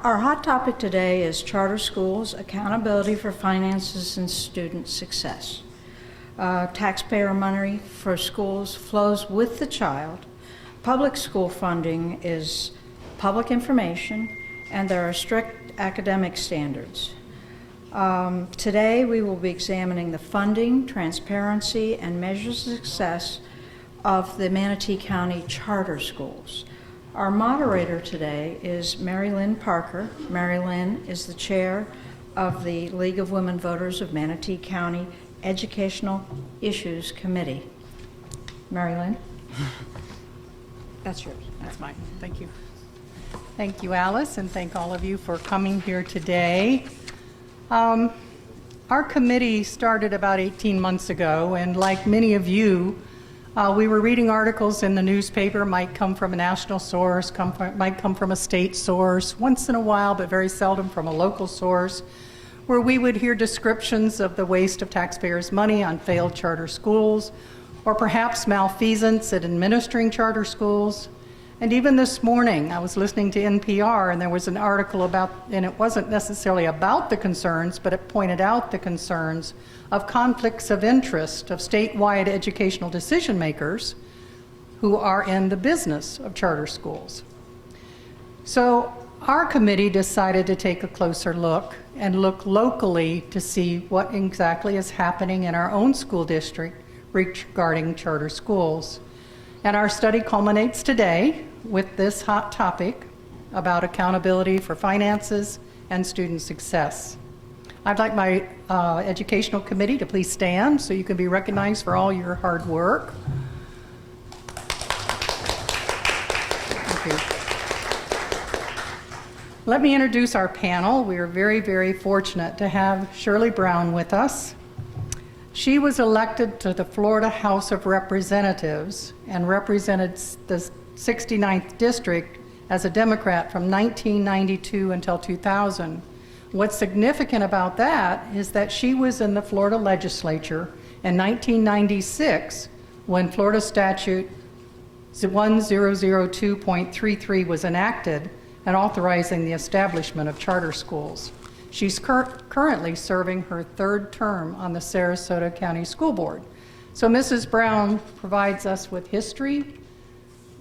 Our hot topic today is charter schools, accountability for finances and student success. Taxpayer money for schools flows with the child. Public school funding is public information, and there are strict academic standards. Today we will be examining the funding, transparency, and measures of success of the Manatee County charter schools. Our moderator today is Mary Lynn Parker. Mary Lynn is the chair of the League of Women Voters of Manatee County Educational Issues Committee. Mary Lynn? That's yours. That's mine. Thank you. Thank you, Alice, and thank all of you for coming here today. Our committee started about 18 months ago, and like many of you, we were reading articles in the newspaper, might come from a national source, might come from a state source, once in a while, but very seldom from a local source, where we would hear descriptions of the waste of taxpayers' money on failed charter schools, or perhaps malfeasance at administering charter schools. And even this morning, I was listening to NPR, and there was an article about, and it wasn't necessarily about the concerns, but it pointed out the concerns of conflicts of interest of statewide educational decision makers who are in the business of charter schools. So our committee decided to take a closer look and look locally to see what exactly is happening in our own school district regarding charter schools. And our study culminates today with this hot topic about accountability for finances and student success. I'd like my educational committee to please stand so you can be recognized for all your hard work. Thank you. Let me introduce our panel. We are very, very fortunate to have Shirley Brown with us. She was elected to the Florida House of Representatives and represented the 69th District as a Democrat from 1992 until 2000. What's significant about that is that she was in the Florida legislature in 1996 when Florida Statute 1002.33 was enacted and authorizing the establishment of charter schools. She's currently serving her third term on the Sarasota County School Board. So Mrs. Brown provides us with history,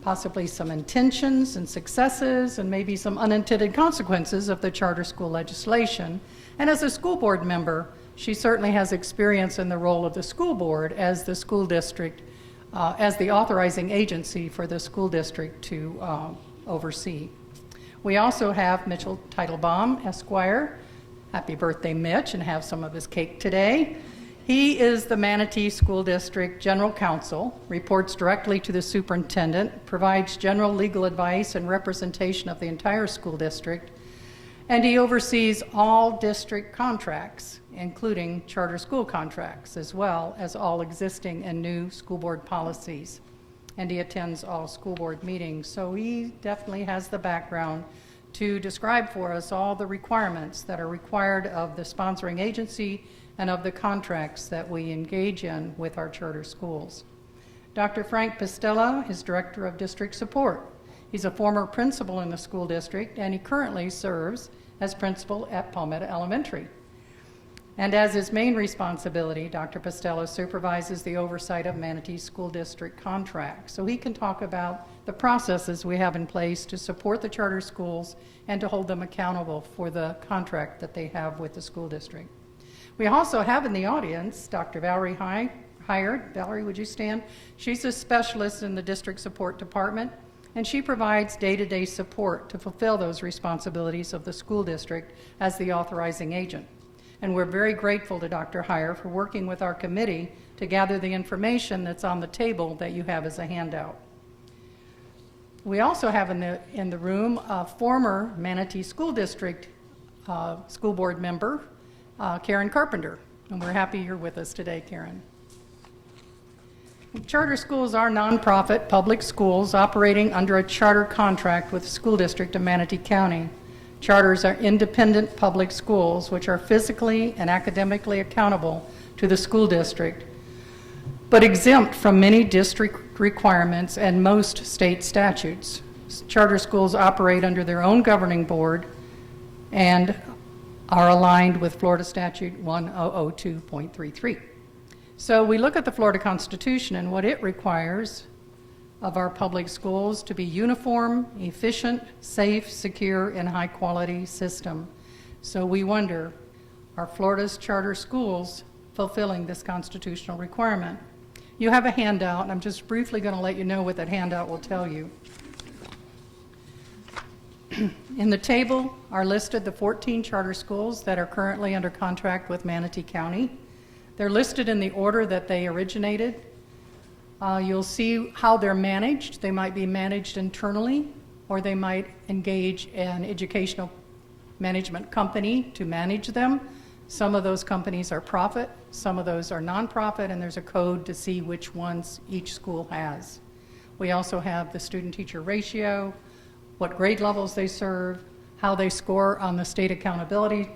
possibly some intentions and successes, and maybe some unintended consequences of the charter school legislation. And as a school board member, she certainly has experience in the role of the school board as the school district, as the authorizing agency for the school district to oversee. We also have Mitchell Teitelbaum, Esquire. Happy birthday, Mitch, and have some of his cake today. He is the Manatee School District General Counsel, reports directly to the superintendent, provides general legal advice and representation of the entire school district, and he oversees all district contracts, including charter school contracts, as well as all existing and new school board policies. And he attends all school board meetings, so he definitely has the background to describe for us all the requirements that are required of the sponsoring agency and of the contracts that we engage in with our charter schools. Dr. Frank Pistella is Director of District Support. He's a former principal in the school district, and he currently serves as principal at Palmetto Elementary. And as his main responsibility, Dr. Pistella supervises the oversight of Manatee School District contracts. So he can talk about the processes we have in place to support the charter schools and to hold them accountable for the contract that they have with the school district. We also have in the audience Dr. Valerie Hired. Valerie, would you stand? She's a specialist in the district support department, and she provides day-to-day support to fulfill those responsibilities of the school district as the authorizing agent. And we're very grateful to Dr. Heyer for working with our committee to gather the information that's on the table that you have as a handout. We also have in the room a former Manatee School District School Board member, Karen Carpenter, and we're happy you're with us today, Karen. Charter schools are nonprofit public schools operating under a charter contract with the School District of Manatee County. Charters are independent public schools which are physically and academically accountable to the school district, but exempt from many district requirements and most state statutes. Charter schools operate under their own governing board and are aligned with Florida Statute 1002.33. So we look at the Florida Constitution and what it requires of our public schools to be uniform, efficient, safe, secure, and high-quality system. So we wonder, are Florida's charter schools fulfilling this constitutional requirement? You have a handout, and I'm just briefly going to let you know what that handout will tell you. In the table are listed the 14 charter schools that are currently under contract with Manatee County. They're listed in the order that they originated. You'll see how they're managed. They might be managed internally, or they might engage an educational management company to manage them. Some of those companies are profit, some of those are nonprofit, and there's a code to see which ones each school has. We also have the student-teacher ratio, what grade levels they serve, how they score on the state accountability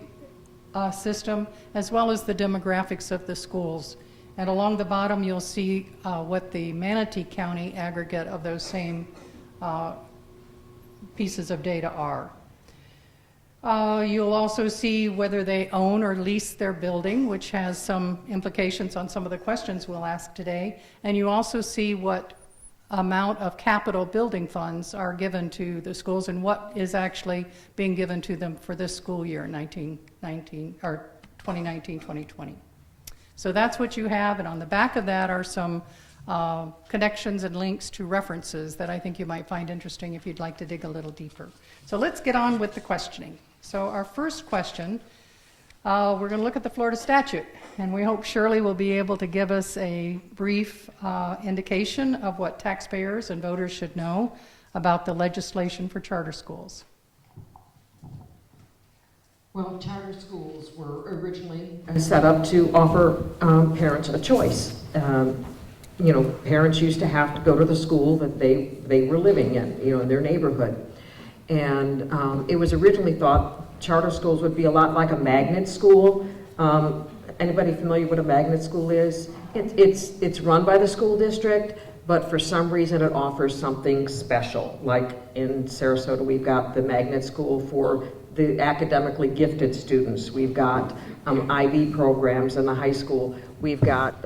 system, as well as the demographics of the schools. And along the bottom, you'll see what the Manatee County aggregate of those same pieces of data are. You'll also see whether they own or lease their building, which has some implications on some of the questions we'll ask today. And you also see what amount of capital building funds are given to the schools and what is actually being given to them for this school year, 2019-2020. So that's what you have, and on the back of that are some connections and links to references that I think you might find interesting if you'd like to dig a little deeper. So let's get on with the questioning. So our first question, we're going to look at the Florida statute, and we hope Shirley will be able to give us a brief indication of what taxpayers and voters should know about the legislation for charter schools. Well, charter schools were originally set up to offer parents a choice. You know, parents used to have to go to the school that they were living in, you know, in their neighborhood. And it was originally thought charter schools would be a lot like a magnet school. Anybody familiar what a magnet school is? It's run by the school district, but for some reason it offers something special. Like in Sarasota, we've got the magnet school for the academically gifted students. We've got IB programs in the high school. We've got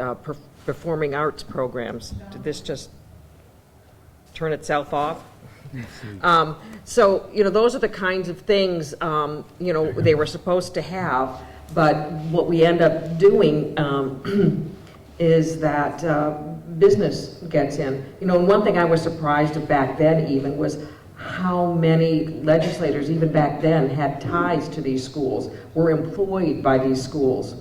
performing arts programs. Did this just turn itself off? So, you know, those are the kinds of things, you know, they were supposed to have, but what we end up doing is that business gets in. You know, and one thing I was surprised of back then even was how many legislators, even back then, had ties to these schools, were employed by these schools.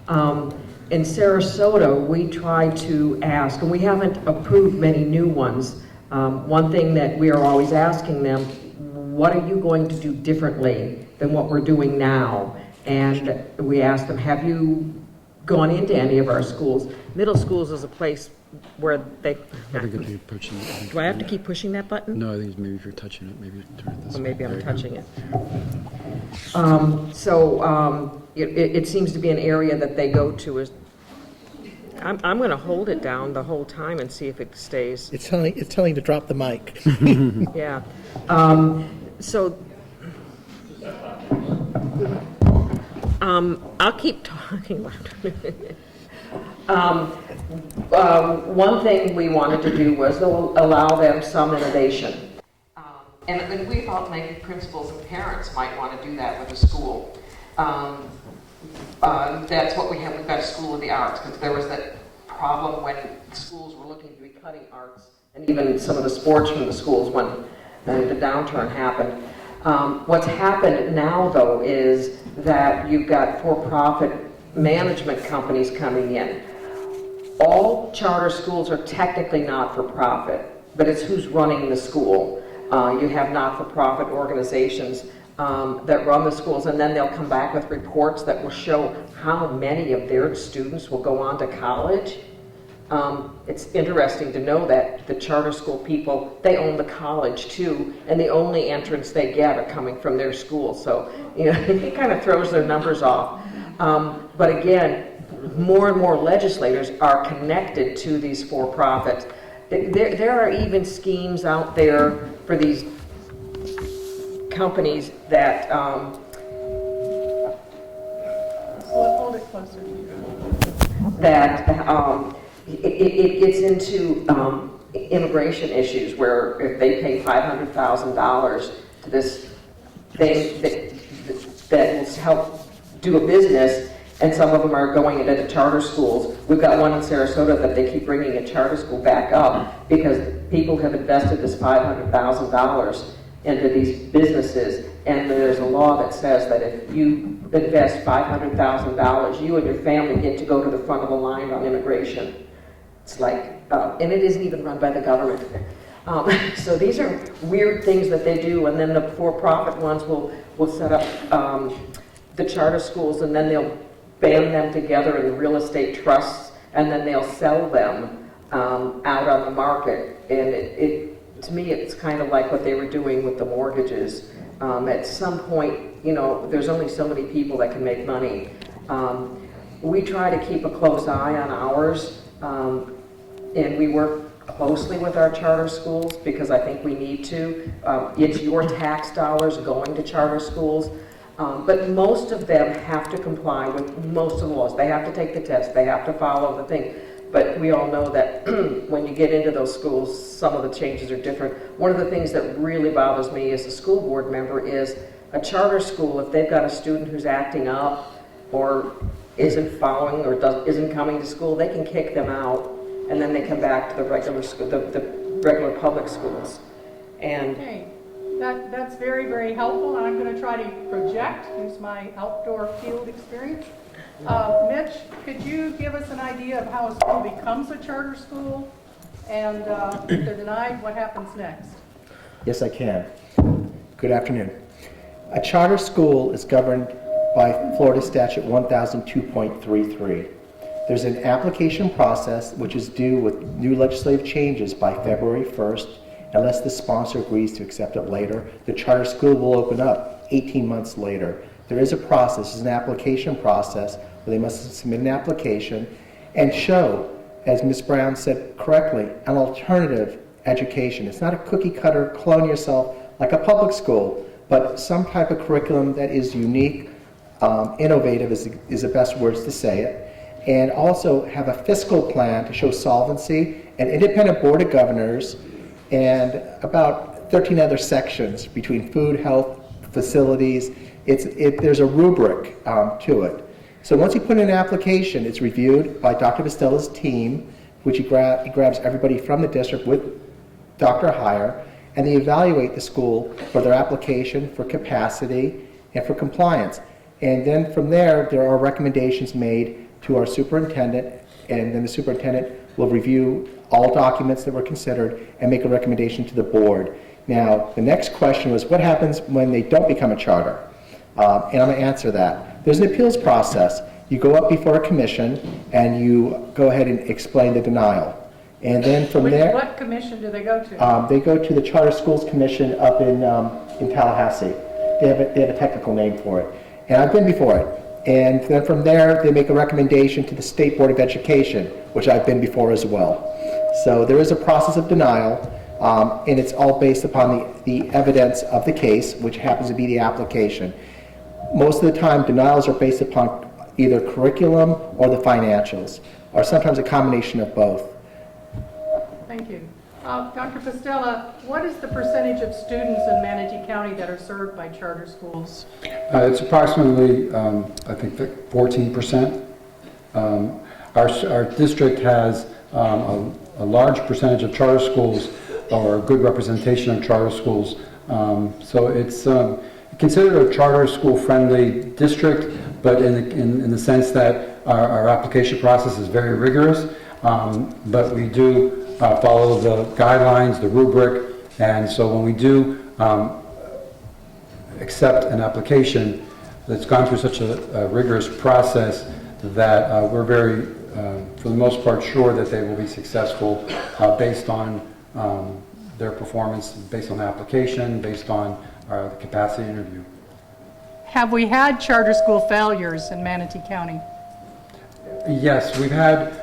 In Sarasota, we try to ask, and we haven't approved many new ones. One thing that we are always asking them, what are you going to do differently than what we're doing now? And we ask them, have you gone into any of our schools? Middle schools is a place where they... I think if you're pushing it. Do I have to keep pushing that button? No, I think it's maybe if you're touching it, maybe turn it this way. Maybe I'm There you touching go. it. It seems to be an area that they go to. I'm going to hold it down the whole time and see if it stays. It's telling to drop the mic. Yeah. So I'll keep talking. One thing we wanted to do was allow them some innovation. And we thought maybe principals and parents might want to do that with a school. That's what we have. We've got a School of the Arts, because there was that problem when schools were looking to be cutting arts, and even some of the sports from the schools when the downturn happened. What's happened now, though, is that you've got for-profit management companies coming in. All charter schools are technically not-for-profit, but it's who's running the school. You have not-for-profit organizations that run the schools, and then they'll come back with reports that will show how many of their students will go on to college. It's interesting to know that the charter school people, they own the college too, and the only entrance they get are coming from their school. So, it kind of throws their numbers off. But again, more and more legislators are connected to these for-profits. There are even schemes out there for these companies that Hold it closer to you. that it gets into immigration issues where if they pay $500,000 to this thing that will help do a business, and some of them are going into the charter schools. We've got one in Sarasota that they keep bringing a charter school back up because people have invested this $500,000 into these businesses, and there's a law that says that if you invest $500,000, you and your family get to go to the front of the line on immigration. It's like, and it isn't even run by the government. So these are weird things that they do, and then the for-profit ones will set up the charter schools, and then they'll band them together in real estate trusts, and then they'll sell them out on the market. And to me, it's kind of like what they were doing with the mortgages. At some point, there's only so many people that can make money. We try to keep a close eye on ours, and we work closely with our charter schools because I think we need to. It's your tax dollars going to charter schools. But most of them have to comply with most of the laws. They have to take the test. They have to follow the thing. But we all know that when you get into those schools, some of the changes are different. One of the things that really bothers me as a school board member is a charter school, if they've got a student who's acting up or isn't following or isn't coming to school, they can kick them out, and then they come back to the regular school, the regular public schools. And Okay, that's very, very helpful, and I'm going to try to project, use my outdoor field experience. Mitch, could you give us an idea of how a school becomes a charter school? And if they're denied, what happens next? Yes, I can. Good afternoon. A charter school is governed by Florida Statute 1002.33. There's an application process which is due with new legislative changes by February 1st. Unless the sponsor agrees to accept it later, the charter school will open up 18 months later. There is a process, it's an application process, where they must submit an application and show, as Ms. Brown said correctly, an alternative education. It's not a cookie cutter, clone yourself like a public school, but some type of curriculum that is unique, innovative is the best words to say it, and also have a fiscal plan to show solvency, an independent board of governors, and about 13 other sections between food, health, facilities. There's a rubric to it. So once you put in an application, it's reviewed by Dr. Vistella's team, which he grabs everybody from the district with Dr. Heyer, and they evaluate the school for their application, for capacity, and for compliance. And then from there are recommendations made to our superintendent, and then the superintendent will review all documents that were considered and make a recommendation to the board. Now, the next question was, what happens when they don't become a charter? And I'm going to answer that. There's an appeals process. You go up before a commission, and you go ahead and explain the denial. And then from there... What commission do they go to? They go to the Charter Schools Commission up in Tallahassee. They have a technical name for it. And I've been before it. And then from there, they make a recommendation to the State Board of Education, which I've been before as well. So there is a process of denial, and it's all based upon the evidence of the case, which happens to be the application. Most of the time, denials are based upon either curriculum or the financials, or sometimes a combination of both. Thank you. Dr. Pastella, what is the percentage of students in Manatee County that are served by charter schools? It's approximately, I think, 14%. Our district has a large percentage of charter schools, or a good representation of charter schools. So it's considered a charter school-friendly district, but in the sense that our application process is very rigorous. But we do follow the guidelines, the rubric, and so when we do accept an application that's gone through such a rigorous process that we're very, for the most part, sure that they will be successful based on their performance, based on the application, based on the capacity interview. Have we had charter school failures in Manatee County? Yes, we've had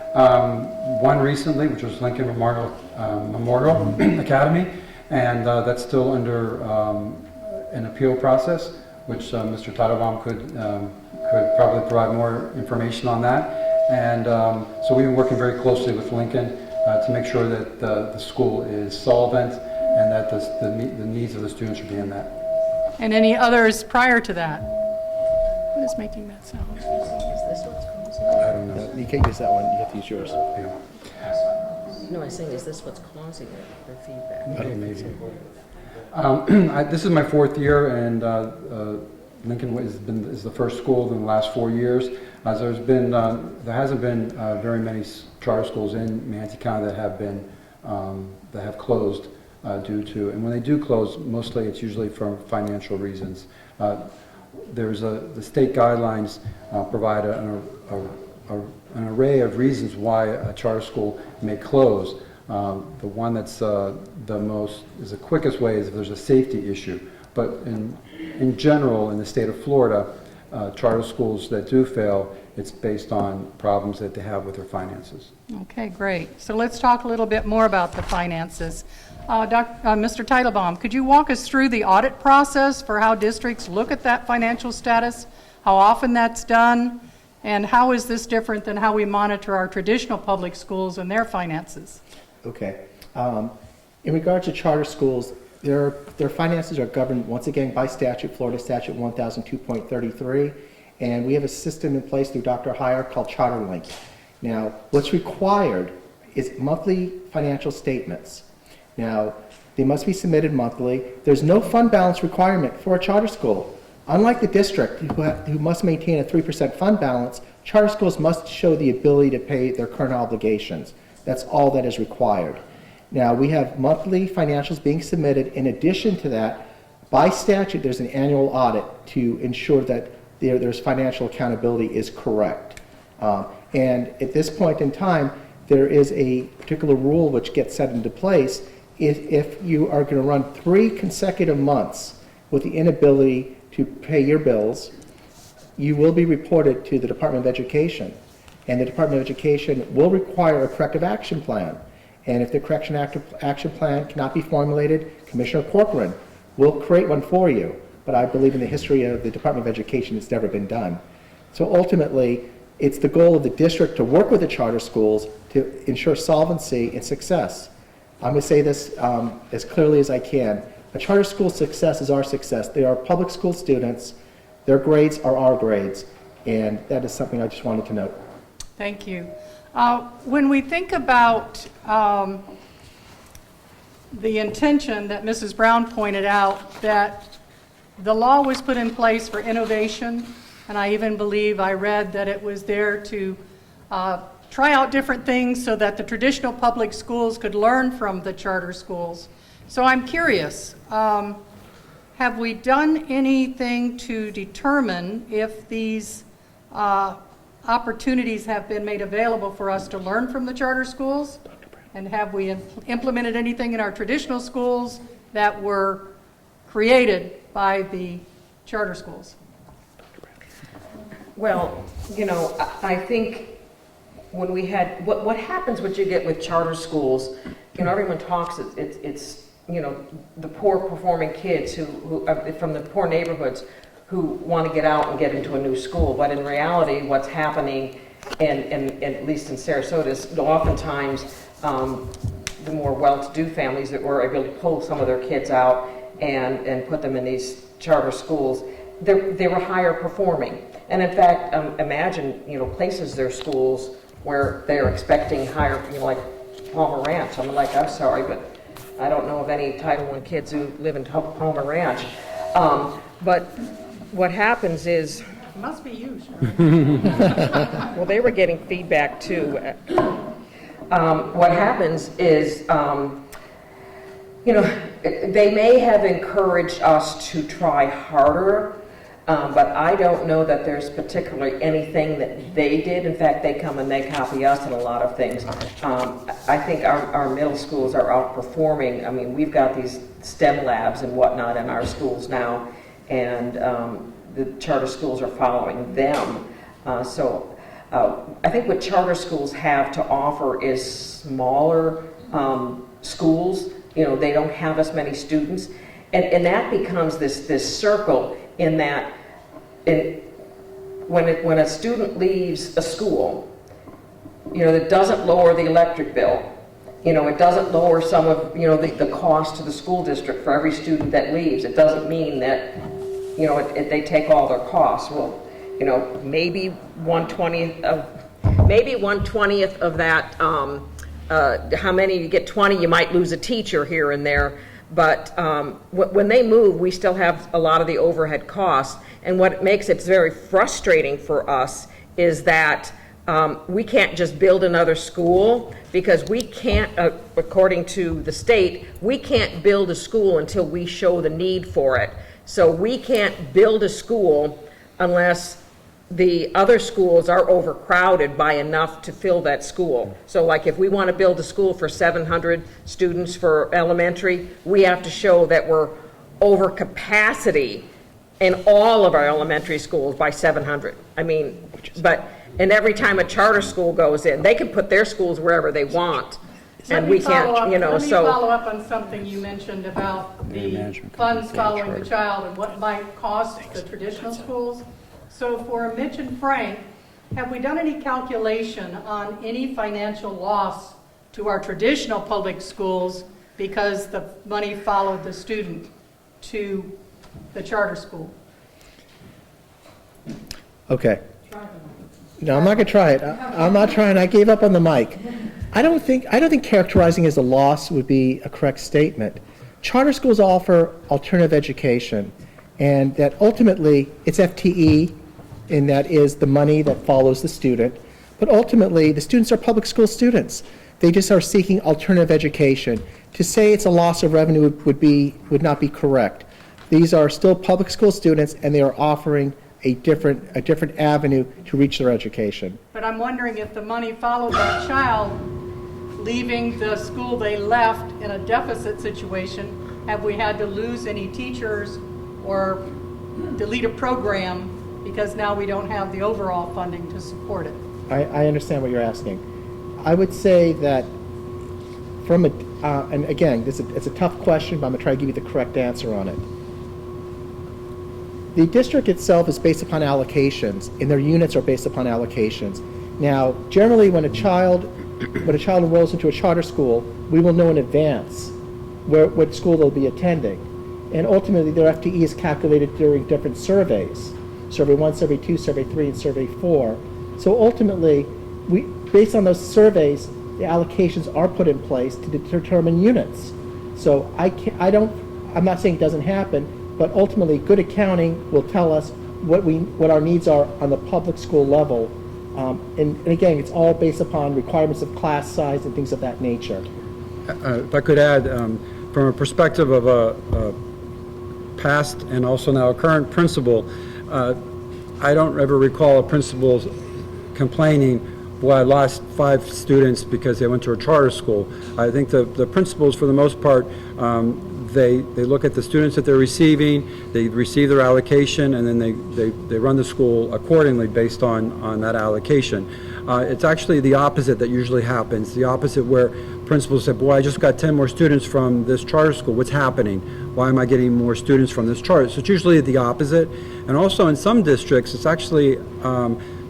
one recently, which was Lincoln Memorial Academy, and that's still under an appeal process, which Mr. Teitelbaum could probably provide more information on that. And so we've been working very closely with Lincoln to make sure that the school is solvent and that the needs of the students are being met. And any others prior to that? What is making that sound? I don't know. You can't use that one, you have to use yours. Yeah. No, I'm saying, is this what's causing the feedback? Maybe. This is my 4th year, and Lincoln is the first school in the last 4 years. There hasn't been very many charter schools in Manatee County that have closed due to, and when they do close, mostly it's usually for financial reasons. The state guidelines provide an array of reasons why a charter school may close. The one that's the quickest way is if there's a safety issue. But in general, in the state of Florida, charter schools that do fail, it's based on problems that they have with their finances. Okay, great. So let's talk a little bit more about the finances. Mr. Teitelbaum, could you walk us through the audit process for how districts look at that financial status, how often that's done, and how is this different than how we monitor our traditional public schools and their finances? Okay. In regards to charter schools, their finances are governed once again by statute, Florida Statute 1002.33, and we have a system in place through Dr. Heyer called CharterLink. Now, what's required is monthly financial statements. Now, they must be submitted monthly. There's no fund balance requirement for a charter school. Unlike the district, who must maintain a 3% fund balance, charter schools must show the ability to pay their current obligations. That's all that is required. Now, we have monthly financials being submitted. In addition to that, by statute, there's an annual audit to ensure that there's financial accountability is correct. And at this point in time, there is a particular rule which gets set into place. If you are going to run 3 consecutive months with the inability to pay your bills, you will be reported to the Department of Education. And the Department of Education will require a corrective action plan. And if the correction action plan cannot be formulated, Commissioner Corcoran will create one for you. But I believe in the history of the Department of Education, it's never been done. So ultimately, it's the goal of the district to work with the charter schools to ensure solvency and success. I'm going to say this as clearly as I can. A charter school success is our success. They are public school students. Their grades are our grades. And that is something I just wanted to note. Thank you. When we think about the intention that Mrs. Brown pointed out, that the law was put in place for innovation, and I even believe I read that it was there to try out different things so that the traditional public schools could learn from the charter schools. So I'm curious, have we done anything to determine if these opportunities have been made available for us to learn from the charter schools? And have we implemented anything in our traditional schools that were created by the charter schools? Well, I think when we had, what happens, what you get with charter schools, everyone talks, it's the poor performing kids who from the poor neighborhoods who want to get out and get into a new school. But in reality, what's happening, and at least in Sarasota, is oftentimes the more well-to-do families that were able to pull some of their kids out and put them in these charter schools, they were higher performing. And in fact, imagine, places, their schools where they're expecting higher, like Palmer Ranch. I'm sorry, but I don't know of any Title I kids who live in Palmer Ranch. But what happens is... It must be you, Sharon. Well, they were getting feedback too. what happens is, they may have encouraged us to try harder, but I don't know that there's particularly anything that they did. In fact, they come and they copy us in a lot of things. I think our middle schools are outperforming. I mean, we've got these STEM labs and whatnot in our schools now, and the charter schools are following them. So I think what charter schools have to offer is smaller schools. They don't have as many students, and that becomes this circle in that when a student leaves a school, it doesn't lower the electric bill. It doesn't lower some of the cost to the school district for every student that leaves. It doesn't mean that they take all their costs. Well, maybe 1/20th of that. How many you get 20, you might lose a teacher here and there, but when they move, we still have a lot of the overhead costs, and what makes it very frustrating for us is that we can't just build another school, because we can't, according to the state, we can't build a school until we show the need for it. So we can't build a school unless the other schools are overcrowded by enough to fill that school. So like if we want to build a school for 700 students for elementary, we have to show that we're over capacity in all of our elementary schools by 700. And every time a charter school goes in, they can put their schools wherever they want. And we can't, Let me follow up on something you mentioned about the funds following the child and what might cost the traditional schools. So for Mitch and Frank, have we done any calculation on any financial loss to our traditional public schools because the money followed the student to the charter school? Okay. No, I'm not going to try it. I'm not trying. I gave up on the mic. I don't think characterizing as a loss would be a correct statement. Charter schools offer alternative education, and that ultimately it's FTE, and that is the money that follows the student. But ultimately, the students are public school students. They just are seeking alternative education. To say it's a loss of revenue would not be correct. These are still public school students, and they are offering a different avenue to reach their education. But I'm wondering if the money followed that child leaving the school they left in a deficit situation, have we had to lose any teachers or delete a program because now we don't have the overall funding to support it? I understand what you're asking. I would say that from and again, it's a tough question, but I'm going to try to give you the correct answer on it. The district itself is based upon allocations, and their units are based upon allocations. Now, generally, when a child enrolls into a charter school, we will know in advance what school they'll be attending. And ultimately, their FTE is calculated during different surveys. Survey 1, Survey 2, Survey 3, and Survey 4. So ultimately, based on those surveys, the allocations are put in place to determine units. So I'm not saying it doesn't happen, but ultimately, good accounting will tell us what our needs are on the public school level. And again, it's all based upon requirements of class size and things of that nature. If I could add, from a perspective of a past and also now a current principal, I don't ever recall a principal complaining, well, I lost 5 students because they went to a charter school. I think the principals, for the most part, they look at the students that they're receiving, they receive their allocation, and then they run the school accordingly based on that allocation. It's actually the opposite that usually happens, the opposite where principals say, boy, I just got 10 more students from this charter school, what's happening? Why am I getting more students from this charter? So it's usually the opposite. And also in some districts, it's actually,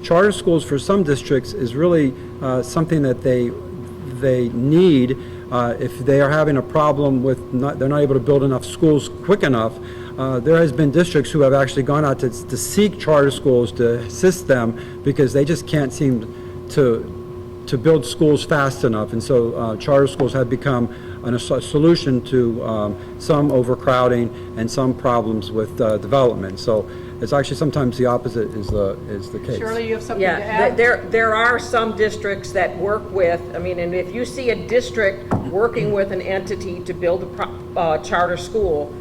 charter schools for some districts is really something that they need. If they are having a problem with they're not able to build enough schools quick enough, there has been districts who have actually gone out to seek charter schools to assist them because they just can't seem to build schools fast enough, and so charter schools have become a solution to some overcrowding and some problems with development. So it's actually sometimes the opposite is the case. Shirley, you have something to Yeah, add? there are some districts that work with, I mean, and if you see a district working with an entity to build a charter school,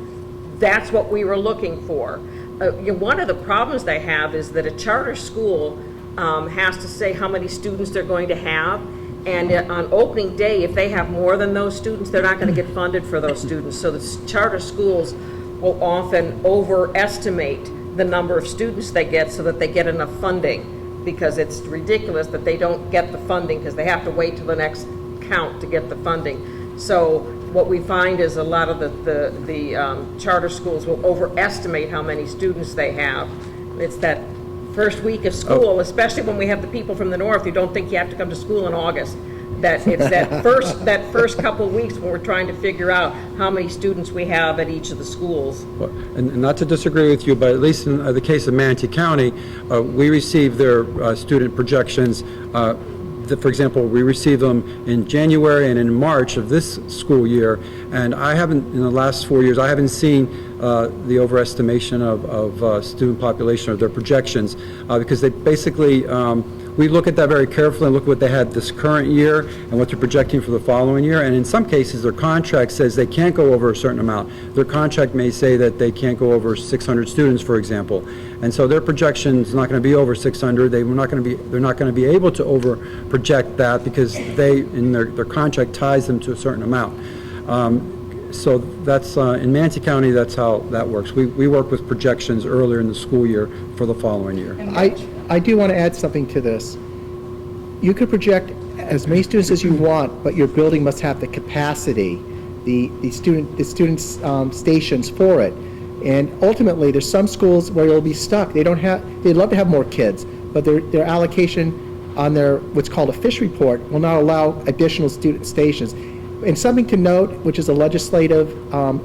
that's what we were looking for. One of the problems they have is that a charter school has to say how many students they're going to have, and on opening day, if they have more than those students, they're not going to get funded for those students. So the charter schools will often overestimate the number of students they get so that they get enough funding, because it's ridiculous that they don't get the funding because they have to wait till the next count to get the funding. So what we find is a lot of the charter schools will overestimate how many students they have. It's that first week of school, especially when we have the people from the north who don't think you have to come to school in August. That it's that first couple weeks when we're trying to figure out how many students we have at each of the schools. And not to disagree with you, but at least in the case of Manatee County, we receive their student projections. For example, we receive them in January and in March of this school year, and I haven't, in the last 4 years, I haven't seen the overestimation of student population or their projections, because they basically, we look at that very carefully and look at what they had this current year and what they're projecting for the following year, and in some cases their contract says they can't go over a certain amount. Their contract may say that they can't go over 600 students, for example, and so their projection is not going to be over 600. They're not going to be able to over project that because their contract ties them to a certain amount. So that's in Manatee County, that's how that works. We work with projections earlier in the school year for the following year. I do want to add something to this. You could project as many students as you want, but your building must have the capacity, the students stations for it. And ultimately, there's some schools where you'll be stuck. They'd love to have more kids, but their allocation on their what's called a fish report will not allow additional student stations. And something to note, which is a legislative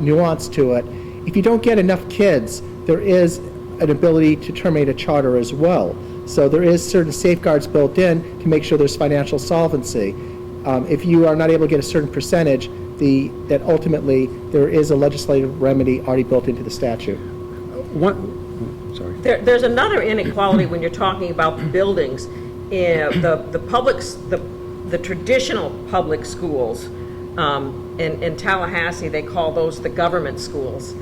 nuance to it, if you don't get enough kids, there is an ability to terminate a charter as well. So there is certain safeguards built in to make sure there's financial solvency. If you are not able to get a certain percentage, that ultimately there is a legislative remedy already built into the statute. There's another inequality when you're talking about the buildings. The traditional public schools, in Tallahassee, they call those the government schools.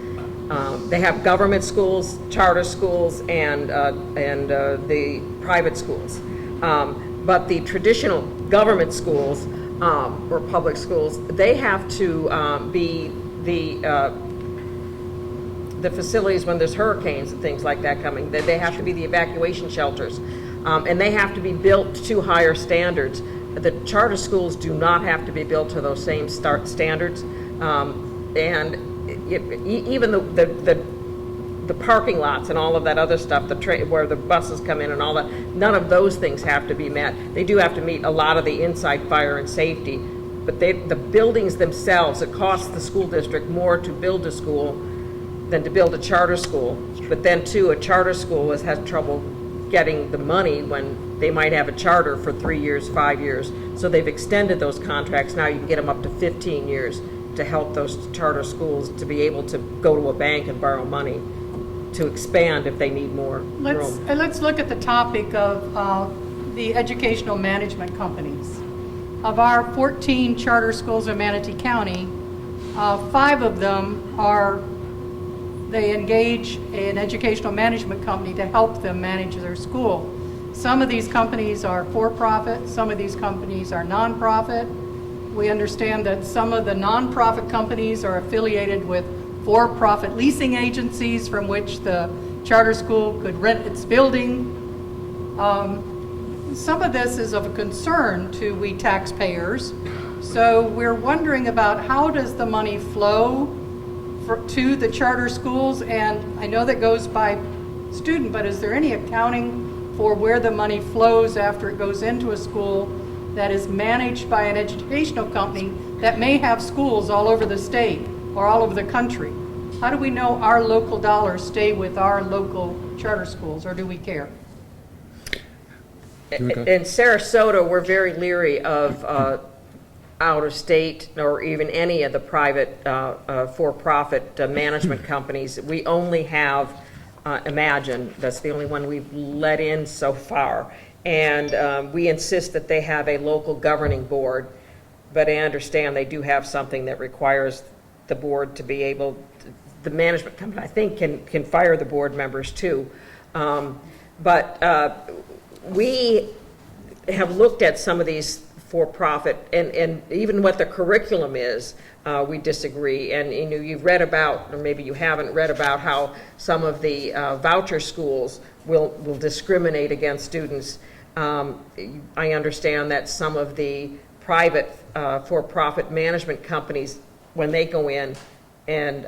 They have government schools, charter schools, and the private schools. But the traditional government schools or public schools, they have to be the facilities when there's hurricanes and things like that coming. They have to be the evacuation shelters, and they have to be built to higher standards. The charter schools do not have to be built to those same standards, and even the parking lots and all of that other stuff, where the buses come in and all that, none of those things have to be met. They do have to meet a lot of the inside fire and safety, but the buildings themselves, it costs the school district more to build a school than to build a charter school. But then too, a charter school has trouble getting the money when they might have a charter for 3 years, 5 years. So they've extended those contracts. Now you can get them up to 15 years to help those charter schools to be able to go to a bank and borrow money to expand if they need more room. Let's look at the topic of the educational management companies. Of our 14 charter schools in Manatee County, 5 of them they engage an educational management company to help them manage their school. Some of these companies are for-profit, some of these companies are non-profit. We understand that some of the non-profit companies are affiliated with for-profit leasing agencies from which the charter school could rent its building. Some of this is of a concern to we taxpayers. So we're wondering about how does the money flow to the charter schools, and I know that goes by student, but is there any accounting for where the money flows after it goes into a school that is managed by an educational company that may have schools all over the state or all over the country? How do we know our local dollars stay with our local charter schools, or do we care? In Sarasota, we're very leery of out of state or even any of the private for-profit management companies. We only have Imagine. That's the only one we've let in so far. And we insist that they have a local governing board, but I understand they do have something that requires the board to be able, the management company, I think, can fire the board members too. But we have looked at some of these for-profit, and even what the curriculum is, we disagree. And you've read about, or maybe you haven't read about, how some of the voucher schools will discriminate against students. I understand that some of the private for-profit management companies, when they go in, and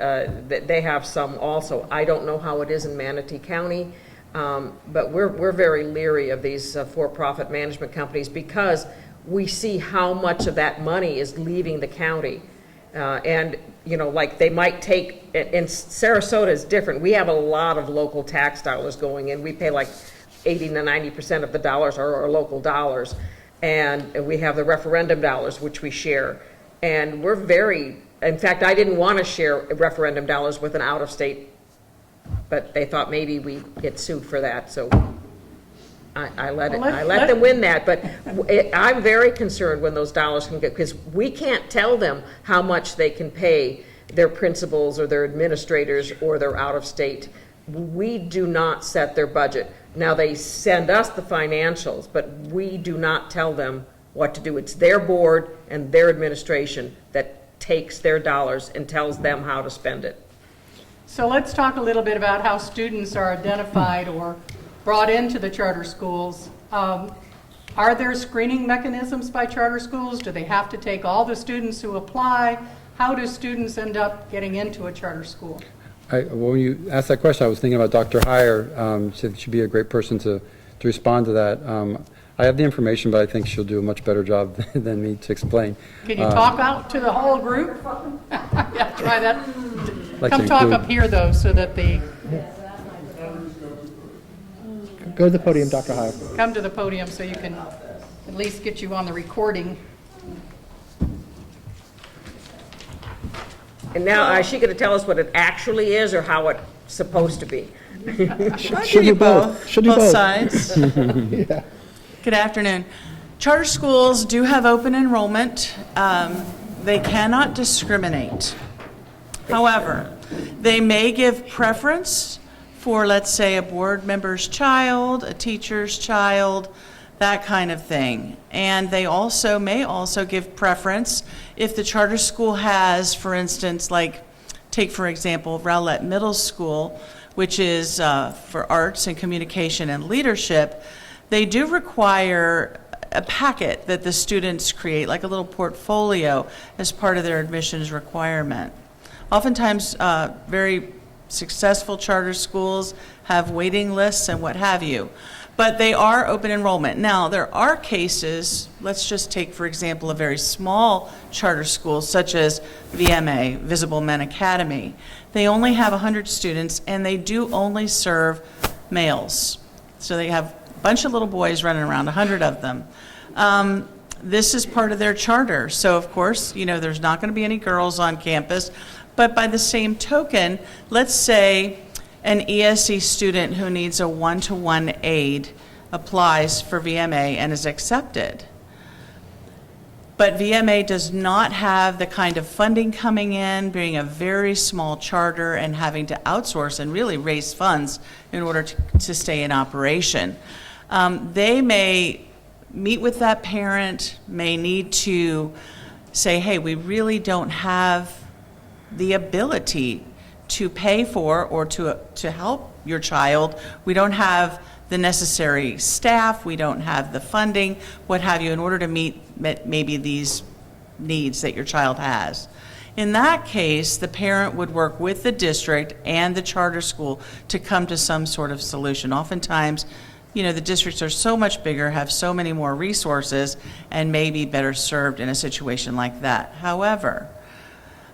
they have some also. I don't know how it is in Manatee County, but we're very leery of these for-profit management companies because we see how much of that money is leaving the county. And, like they might take, and Sarasota is different. We have a lot of local tax dollars going in. We pay like 80 to 90% of the dollars are our local dollars. And we have the referendum dollars, which we share. And we're very, in fact, I didn't want to share referendum dollars with an out-of-state, but they thought maybe we'd get sued for that, so I let them win that. But I'm very concerned when those dollars can get, because we can't tell them how much they can pay their principals or their administrators or their out-of-state. We do not set their budget. Now, they send us the financials, but we do not tell them what to do. It's their board and their administration that takes their dollars and tells them how to spend it. So let's talk a little bit about how students are identified or brought into the charter schools. Are there screening mechanisms by charter schools? Do they have to take all the students who apply? How do students end up getting into a charter school? When you asked that question, I was thinking about Dr. Heyer. She'd be a great person to respond to that. I have the information, but I think she'll do a much better job than me to explain. Can you talk out to the whole group? Yeah, try that. Like Come talk up here, though, so that the... Go to the podium, Dr. Heyer. Come to the podium so you can at least get you on the recording. And now, is she going to tell us what it actually is or how it's supposed to be? I'll give you both, both sides. Yeah. Good afternoon. Charter schools do have open enrollment. They cannot discriminate. However, they may give preference for, let's say, a board member's child, a teacher's child, that kind of thing. And they also may also give preference if the charter school has, for instance, like, take for example, Rowlett Middle School, which is for arts and communication and leadership. They do require a packet that the students create, like a little portfolio, as part of their admissions requirement. Oftentimes, very successful charter schools have waiting lists and what have you, but they are open enrollment. Now, there are cases, let's just take, for example, a very small charter school, such as VMA, Visible Men Academy. They only have 100 students, and they do only serve males. So they have a bunch of little boys running around, 100 of them. This is part of their charter. So, of course, there's not going to be any girls on campus. But by the same token, let's say an ESE student who needs a one-to-one aide applies for VMA and is accepted. But VMA does not have the kind of funding coming in, being a very small charter and having to outsource and really raise funds in order to stay in operation. They may meet with that parent, may need to say, hey, we really don't have the ability to pay for or to help your child. We don't have the necessary staff, we don't have the funding, what have you, in order to meet maybe these needs that your child has. In that case, the parent would work with the district and the charter school to come to some sort of solution. Oftentimes, the districts are so much bigger, have so many more resources, and may be better served in a situation like that. However,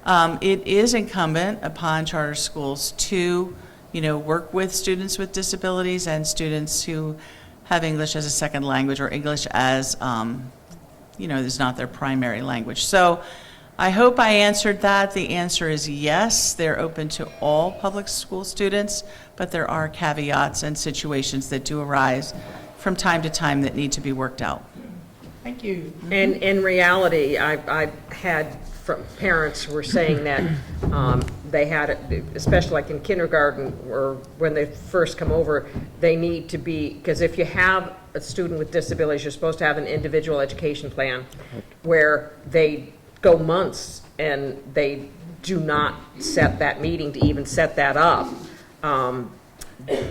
it is incumbent upon charter schools to, work with students with disabilities and students who have English as a second language or English as is not their primary language. So I hope I answered that. The answer is yes, they're open to all public school students, but there are caveats and situations that do arise from time to time that need to be worked out. Thank you. And in reality, I've had parents who were saying that they had, especially like in kindergarten or when they first come over, they need to be, because if you have a student with disabilities, you're supposed to have an individual education plan where they go months and they do not set that meeting to even set that up,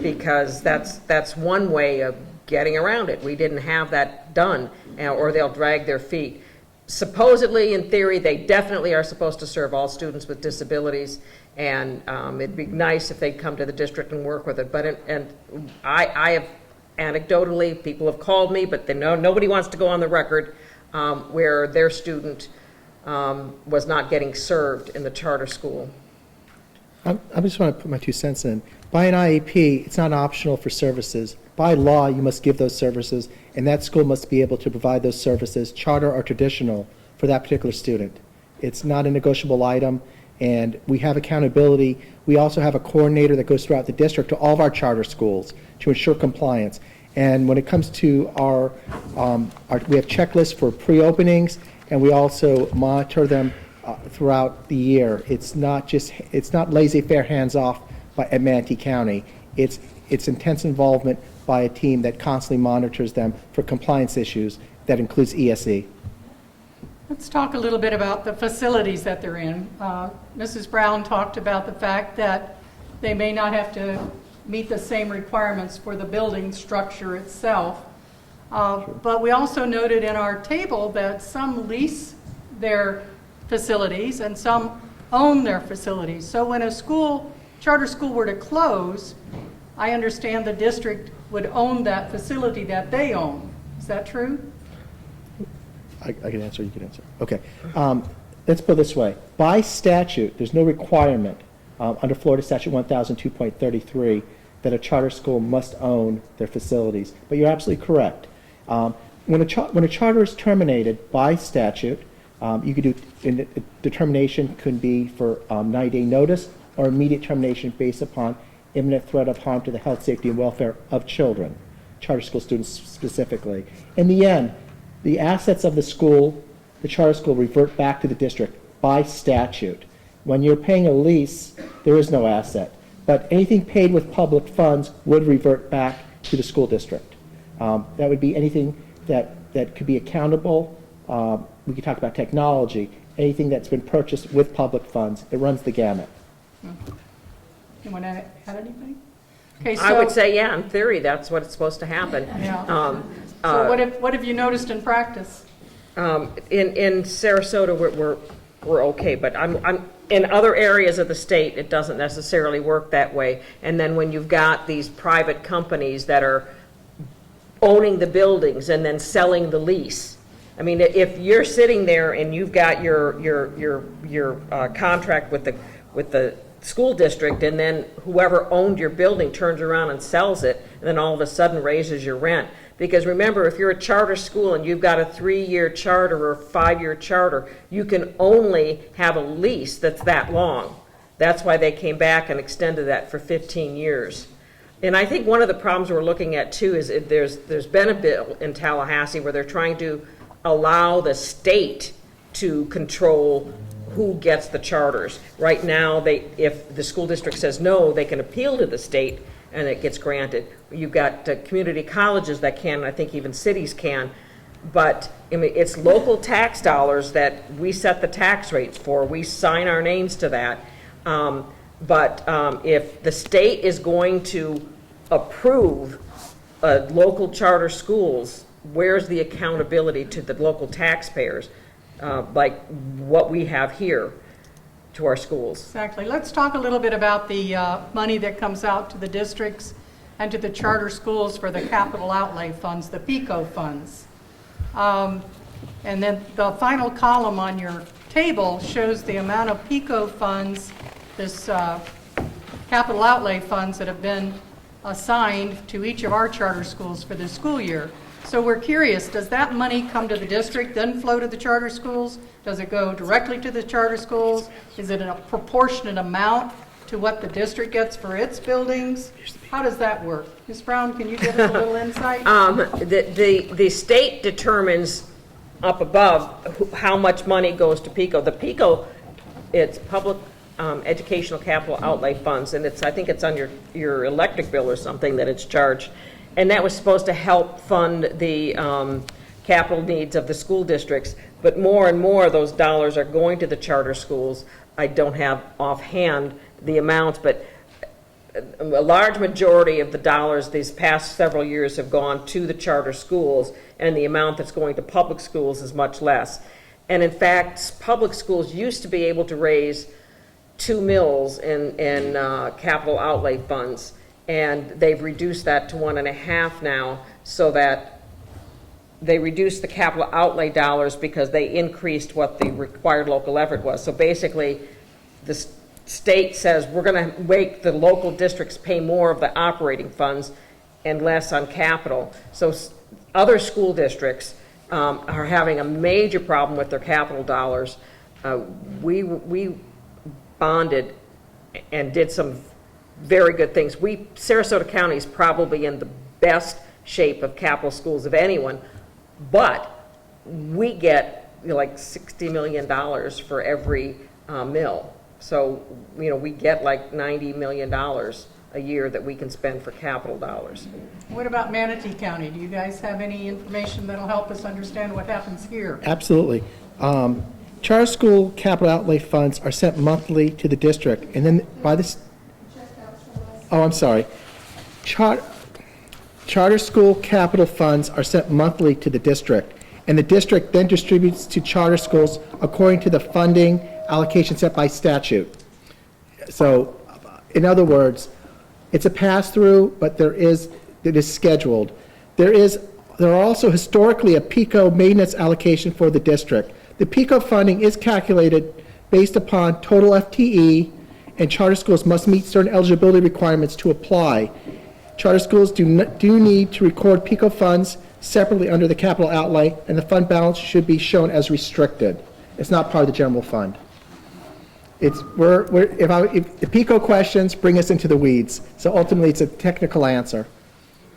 because that's one way of getting around it. We didn't have that done, or they'll drag their feet. Supposedly, in theory, they definitely are supposed to serve all students with disabilities, and it'd be nice if they'd come to the district and work with it. But I have anecdotally, people have called me, but nobody wants to go on the record where their student was not getting served in the charter school. I just want to put my 2 cents in. By an IEP, it's not optional for services. By law, you must give those services, and that school must be able to provide those services, charter or traditional, for that particular student. It's not a negotiable item, and we have accountability. We also have a coordinator that goes throughout the district to all of our charter schools to ensure compliance. And when it comes to we have checklists for pre-openings, and we also monitor them throughout the year. It's not laissez-faire, hands-off at Manatee County. It's intense involvement by a team that constantly monitors them for compliance issues. That includes ESE. Let's talk a little bit about the facilities that they're in. Mrs. Brown talked about the fact that they may not have to meet the same requirements for the building structure itself. But we also noted in our table that some lease their facilities and some own their facilities. So when a charter school were to close, I understand the district would own that facility that they own. Is that true? I can answer, you can answer. Okay. Let's put it this way. By statute, there's no requirement under Florida Statute 1002.33 that a charter school must own their facilities. But you're absolutely correct. When a charter is terminated by statute, you could do determination could be for 90-day notice or immediate termination based upon imminent threat of harm to the health, safety, and welfare of children, charter school students specifically. In the end, the assets of the school, the charter school, revert back to the district by statute. When you're paying a lease, there is no asset. But anything paid with public funds would revert back to the school district. That would be anything that could be accountable. We could talk about technology, anything that's been purchased with public funds. It runs the gamut. Anyone add anything? Okay, I would say, yeah, in theory, that's what's supposed to happen. Yeah. So what have you noticed in practice? In Sarasota, we're okay, but I'm in other areas of the state, it doesn't necessarily work that way. And then when you've got these private companies that are owning the buildings and then selling the lease. I mean, if you're sitting there and you've got your contract with the school district, and then whoever owned your building turns around and sells it, and then all of a sudden raises your rent. Because remember, if you're a charter school and you've got a 3-year charter or a 5-year charter, you can only have a lease that's that long. That's why they came back and extended that for 15 years. And I think one of the problems we're looking at too is there's been a bill in Tallahassee where they're trying to allow the state to control who gets the charters. Right now, if the school district says no, they can appeal to the state and it gets granted. You've got community colleges that can, and I think even cities can, but I mean, it's local tax dollars that we set the tax rates for. We sign our names to that. But if the state is going to approve local charter schools, where's the accountability to the local taxpayers, like what we have here to our schools? Exactly. Let's talk a little bit about the money that comes out to the districts and to the charter schools for the capital outlay funds, the PICO funds. And then the final column on your table shows the amount of PICO funds, this capital outlay funds that have been assigned to each of our charter schools for this school year. So we're curious, does that money come to the district, then flow to the charter schools? Does it go directly to the charter schools? Is it a proportionate amount to what the district gets for its buildings? How does that work? Ms. Brown, can you give us a little insight? The state determines up above how much money goes to PICO. The PICO, it's public educational capital outlay funds, and I think it's on your electric bill or something that it's charged. And that was supposed to help fund the capital needs of the school districts. But more and more of those dollars are going to the charter schools. I don't have offhand the amounts, but a large majority of the dollars these past several years have gone to the charter schools, and the amount that's going to public schools is much less. And in fact, public schools used to be able to raise 2 mills in capital outlay funds, and they've reduced that to 1.5 now, so that they reduced the capital outlay dollars because they increased what the required local effort was. So basically, the state says we're going to make the local districts pay more of the operating funds and less on capital. So other school districts are having a major problem with their capital dollars. We bonded and did some very good things. Sarasota County is probably in the best shape of capital schools of anyone, but we get like $60 million for every mill. So, we get like $90 million a year that we can spend for capital dollars. What about Manatee County? Do you guys have any information that'll help us understand what happens here? Absolutely. Charter school capital outlay funds are sent monthly to the district, and then by this. Oh, I'm sorry. Charter school capital funds are sent monthly to the district, and the district then distributes to charter schools according to the funding allocation set by statute. So, in other words, it's a pass-through, but it is scheduled. There are also historically a PICO maintenance allocation for the district. The PICO funding is calculated based upon total FTE, and charter schools must meet certain eligibility requirements to apply. Charter schools do need to record PICO funds separately under the capital outlay, and the fund balance should be shown as restricted. It's not part of the general fund. If the PICO questions bring us into the weeds, so ultimately it's a technical answer.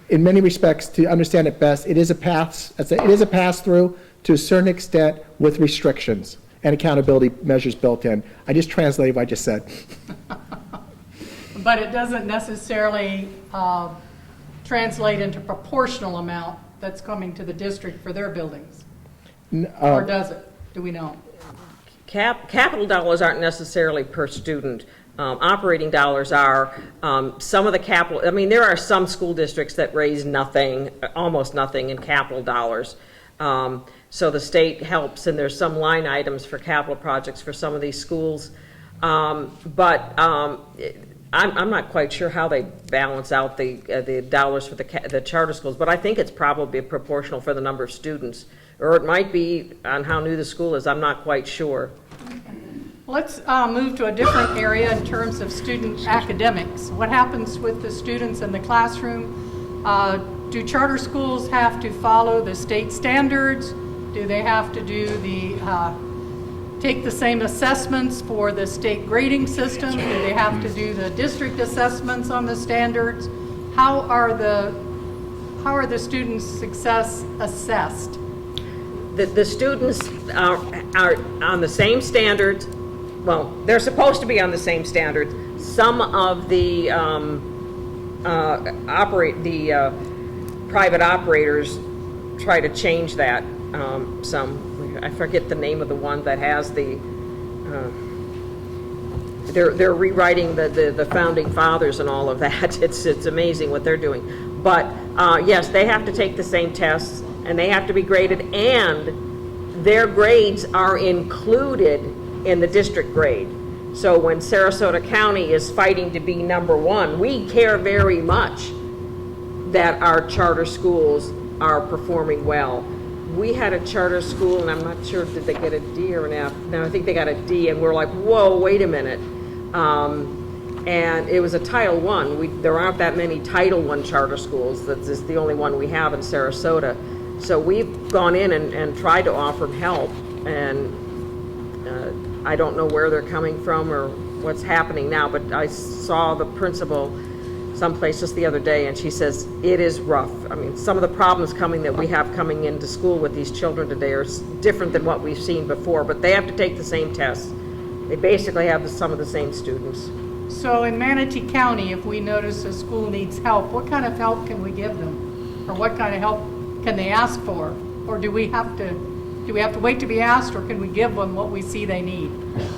In many respects, to understand it best, it is a pass-through to a certain extent with restrictions and accountability measures built in. I just translated what I just said. But it doesn't necessarily translate into proportional amount that's coming to the district for their buildings? Or does it? Do we know? Capital dollars aren't necessarily per student. Operating dollars are. Some of the capital, there are some school districts that raise nothing, almost nothing in capital dollars. So the state helps, and there's some line items for capital projects for some of these schools. But I'm not quite sure how they balance out the dollars for the charter schools, but I think it's probably proportional for the number of students. Or it might be on how new the school is. I'm not quite sure. Let's move to a different area in terms of student academics. What happens with the students in the classroom? Do charter schools have to follow the state standards? Do they have to do take the same assessments for the state grading system? Do they have to do the district assessments on the standards? How are the students' success assessed? The students are on the same standards. Well, they're supposed to be on the same standards. Some of the private operators try to change that. I forget the name of the one that has they're rewriting the founding fathers and all of that. It's amazing what they're doing. But yes, they have to take the same tests, and they have to be graded, and their grades are included in the district grade. So when Sarasota County is fighting to be #1, we care very much that our charter schools are performing well. We had a charter school, and I'm not sure did they get a D or an F. No, I think they got a D, and we're like, whoa, wait a minute. And it was a Title I. There aren't that many Title I charter schools. That's just the only one we have in Sarasota. So we've gone in and tried to offer help, and I don't know where they're coming from or what's happening now, but I saw the principal someplace just the other day, and she says it is rough. I mean, some of the problems that we have coming into school with these children today are different than what we've seen before, but they have to take the same tests. They basically have some of the same students. So in Manatee County, if we notice a school needs help, what kind of help can we give them? Or what kind of help can they ask for? Or do we have to wait to be asked, or can we give them what we see they need?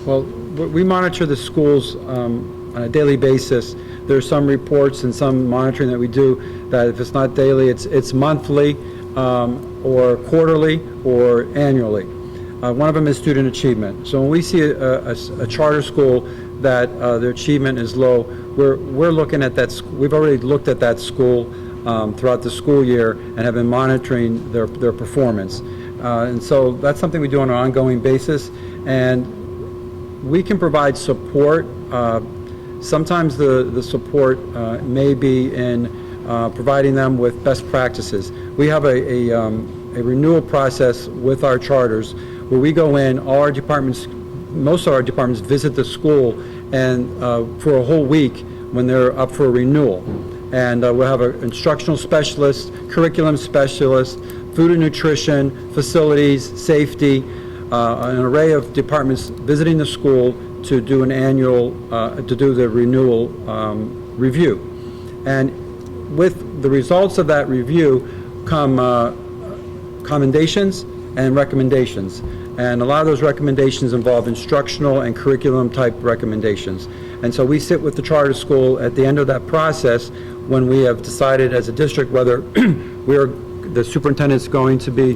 Well, we monitor the schools on a daily basis. There's some reports and some monitoring that we do that if it's not daily, it's monthly or quarterly or annually. One of them is student achievement. So when we see a charter school that their achievement is low, we're looking at that. We've already looked at that school throughout the school year and have been monitoring their performance. And so that's something we do on an ongoing basis. And we can provide support. Sometimes the support may be in providing them with best practices. We have a renewal process with our charters where we go in, most of our departments visit the school and for a whole week when they're up for a renewal. And we'll have an instructional specialist, curriculum specialist, food and nutrition, facilities, safety, an array of departments visiting the school to do an annual, to do the renewal review. And with the results of that review come commendations and recommendations. And a lot of those recommendations involve instructional and curriculum type recommendations. And so we sit with the charter school at the end of that process when we have decided as a district whether the superintendent's going to be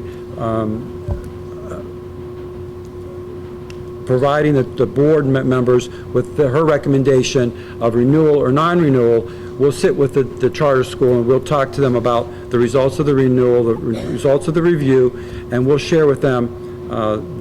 providing the board members with her recommendation of renewal or non-renewal. We'll sit with the charter school and we'll talk to them about the results of the renewal, the results of the review, and we'll share with them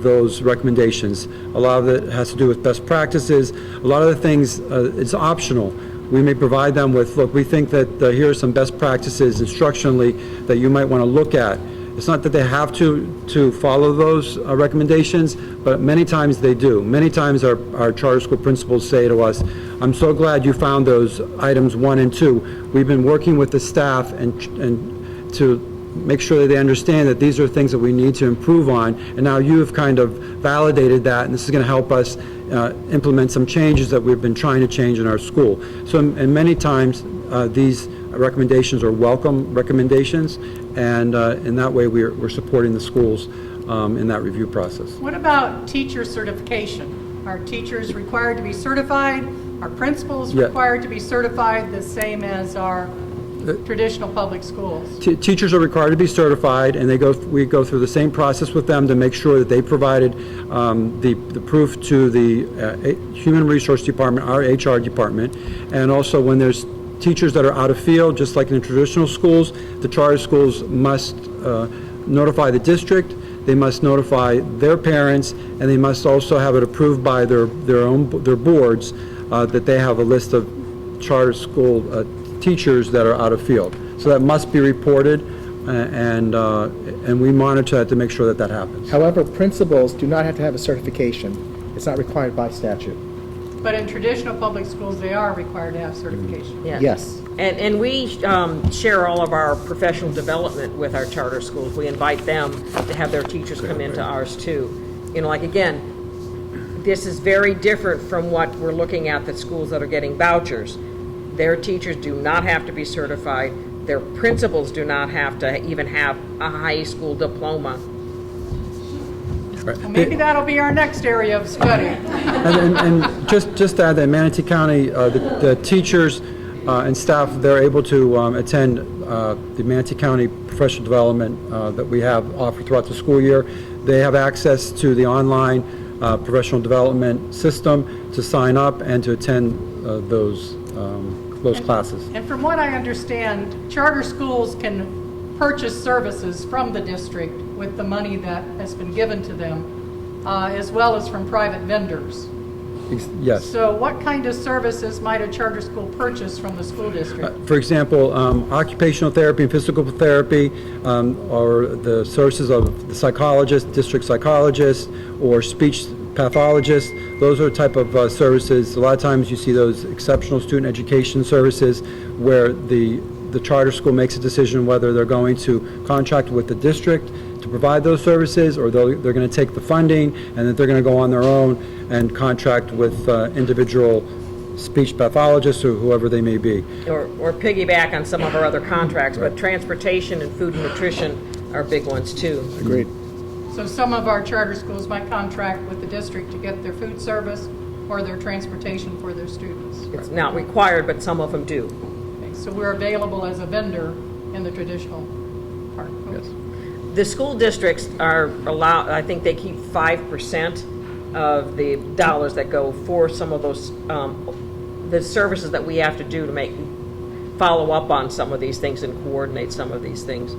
those recommendations. A lot of it has to do with best practices. A lot of the things, it's optional. We may provide them with, look, we think that here are some best practices instructionally that you might want to look at. It's not that they have to follow those recommendations, but many times they do. Many times our charter school principals say to us, I'm so glad you found those items 1 and 2. We've been working with the staff and to make sure that they understand that these are things that we need to improve on, and now you have kind of validated that, and this is going to help us implement some changes that we've been trying to change in our school. So, and many times these recommendations are welcome recommendations, and in that way we're supporting the schools in that review process. What about teacher certification? Are teachers required to be certified? Are principals required to be certified the same as our traditional public schools? Teachers are required to be certified, and we go through the same process with them to make sure that they provided the proof to the Human Resource Department, our HR department, and also when there's teachers that are out of field, just like in the traditional schools, the charter schools must notify the district, they must notify their parents, and they must also have it approved by their boards that they have a list of charter school teachers that are out of field. So that must be reported, and we monitor that to make sure that that happens. However, principals do not have to have a certification. It's not required by statute. But in traditional public schools, they are required to have certification. Yeah. Yes. And we share all of our professional development with our charter schools. We invite them to have their teachers come into ours too. You know, like again, this is very different from what we're looking at, the schools that are getting vouchers. Their teachers do not have to be certified. Their principals do not have to even have a high school diploma. Well, maybe that'll be our next area of study. And just to add that Manatee County, the teachers and staff, they're able to attend the Manatee County professional development that we have offered throughout the school year. They have access to the online professional development system to sign up and to attend those classes. And from what I understand, charter schools can purchase services from the district with the money that has been given to them, as well as from private vendors. Yes. So what kind of services might a charter school purchase from the school district? For example, occupational therapy and physical therapy, or the services of the psychologist, district psychologist, or speech pathologist. Those are the type of services. A lot of times you see those exceptional student education services where the charter school makes a decision whether they're going to contract with the district to provide those services, or they're going to take the funding and that they're going to go on their own and contract with individual speech pathologists or whoever they may be. Or piggyback on some of our other contracts, but transportation and food and nutrition are big ones too. Agreed. So some of our charter schools might contract with the district to get their food service or their transportation for their students. It's not required, but some of them do. Okay, so we're available as a vendor in the traditional part. Yes. The school districts are allowed, I think they keep 5% of the dollars that go for some of those, the services that we have to do to follow up on some of these things and coordinate some of these things.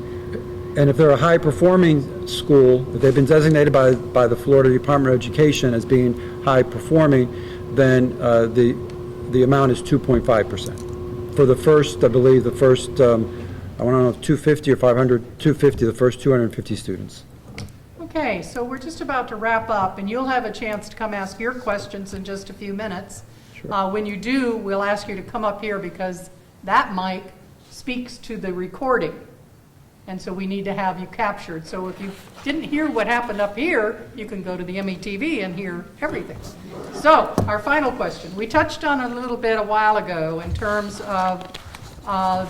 And if they're a high-performing school, if they've been designated by the Florida Department of Education as being high-performing, then the amount is 2.5%. For the first, I believe, I don't know if 250 or 500, 250, the first 250 students. Okay, so we're just about to wrap up, and you'll have a chance to come ask your questions in just a few minutes. When you do, we'll ask you to come up here because that mic speaks to the recording. And so we need to have you captured. So if you didn't hear what happened up here, you can go to the METV and hear everything. So our final question. We touched on a little bit a while ago in terms of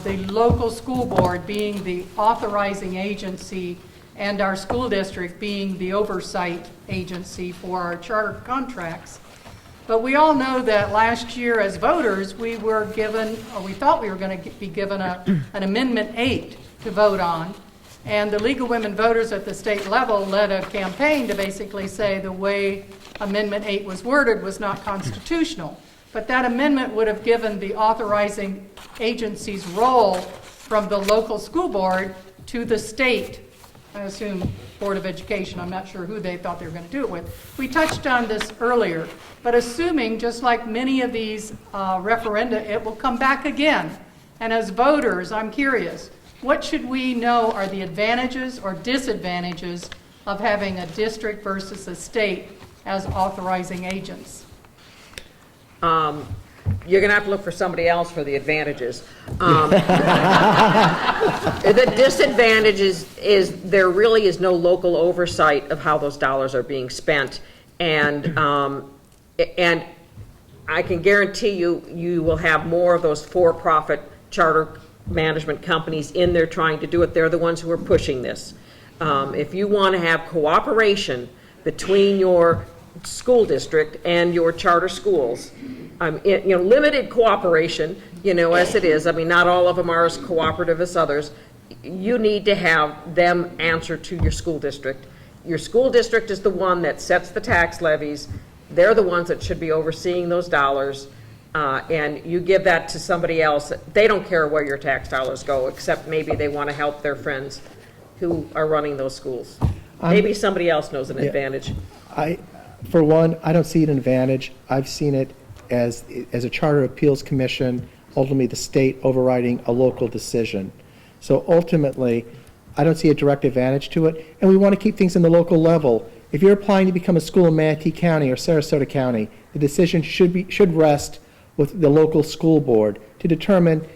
the local school board being the authorizing agency and our school district being the oversight agency for our charter contracts. But we all know that last year as voters, we were given, or we thought we were going to be given an Amendment 8 to vote on. And the League of Women Voters at the state level led a campaign to basically say the way Amendment 8 was worded was not constitutional. But that amendment would have given the authorizing agency's role from the local school board to the state, I assume Board of Education. I'm not sure who they thought they were going to do it with. We touched on this earlier, but assuming, just like many of these referenda, it will come back again. And as voters, I'm curious, what should we know are the advantages or disadvantages of having a district versus a state as authorizing agents? You're going to have to look for somebody else for the advantages. The disadvantages is there really is no local oversight of how those dollars are being spent. And I can guarantee you will have more of those for-profit charter management companies in there trying to do it. They're the ones who are pushing this. If you want to have cooperation between your school district and your charter schools, limited cooperation, as it is. I mean, not all of them are as cooperative as others. You need to have them answer to your school district. Your school district is the one that sets the tax levies. They're the ones that should be overseeing those dollars. And you give that to somebody else. They don't care where your tax dollars go, except maybe they want to help their friends who are running those schools. Maybe somebody else knows an advantage. For one, I don't see it an advantage. I've seen it as a charter appeals commission, ultimately the state overriding a local decision. So ultimately, I don't see a direct advantage to it, and we want to keep things in the local level. If you're applying to become a school in Manatee County or Sarasota County, the decision should rest with the local school board to determine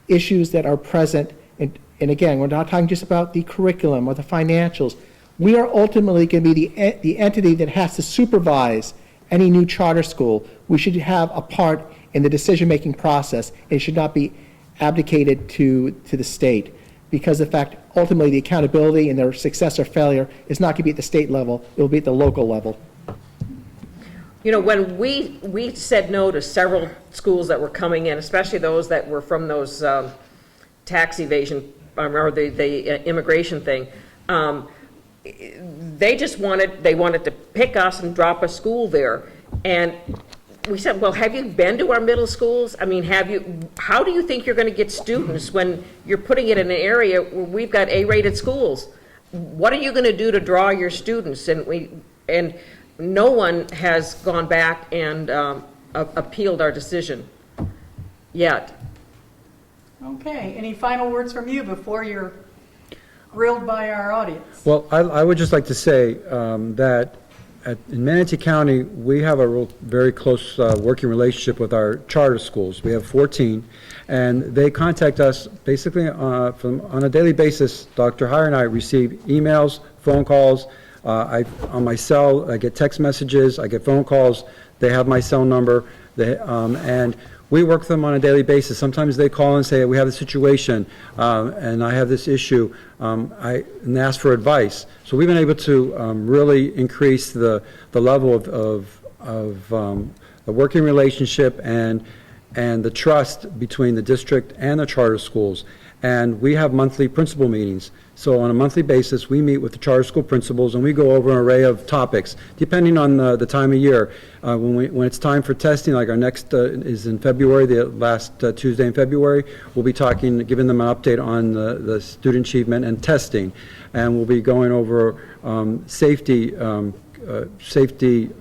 issues that are present. And again, we're not talking just about the curriculum or the financials. We are ultimately going to be the entity that has to supervise any new charter school. We should have a part in the decision-making process. It should not be abdicated to the state, because the fact ultimately the accountability and their success or failure is not going to be at the state level. It will be at the local level. When we said no to several schools that were coming in, especially those that were from those tax evasion or the immigration thing, they wanted to pick us and drop a school there. And we said, well, have you been to our middle schools? I mean, how do you think you're going to get students when you're putting it in an area where we've got A-rated schools? What are you going to do to draw your students? And no one has gone back and appealed our decision yet. Okay, any final words from you before you're grilled by our audience? Well, I would just like to say that in Manatee County, we have a very close working relationship with our charter schools. We have 14, and they contact us basically on a daily basis. Dr. Heyer and I receive emails, phone calls. On my cell, I get text messages, I get phone calls. They have my cell number, and we work with them on a daily basis. Sometimes they call and say, we have a situation, and I have this issue, and ask for advice. So we've been able to really increase the level of the working relationship and the trust between the district and the charter schools. And we have monthly principal meetings. So on a monthly basis, we meet with the charter school principals and we go over an array of topics, depending on the time of year. When it's time for testing, like our next is in February, the last Tuesday in February, we'll be giving them an update on the student achievement and testing. And we'll be going over safety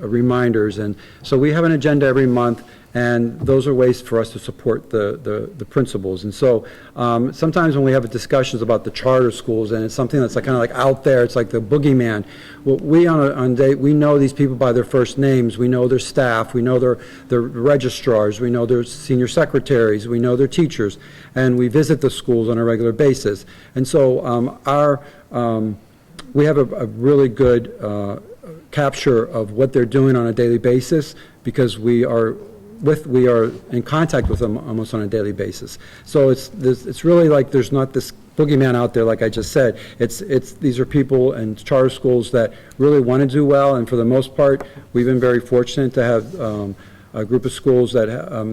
reminders. And so we have an agenda every month. And those are ways for us to support the principals. And so sometimes when we have discussions about the charter schools, and it's something that's kind of like out there, it's like the boogeyman. Well, we know these people by their first names. We know their staff. We know their registrars. We know their senior secretaries. We know their teachers. And we visit the schools on a regular basis. And so we have a really good capture of what they're doing on a daily basis because we are in contact with them almost on a daily basis. So it's really like there's not this boogeyman out there, like I just said. These are people and charter schools that really want to do well, and for the most part, we've been very fortunate to have a group of schools that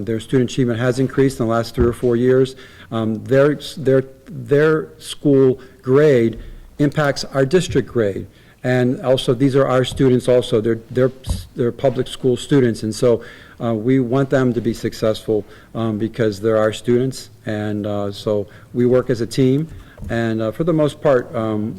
their student achievement has increased in the last 3 or 4 years. Their school grade impacts our district grade. And also, these are our students also. They're public school students, and so we want them to be successful because they're our students, and so we work as a team. And for the most part,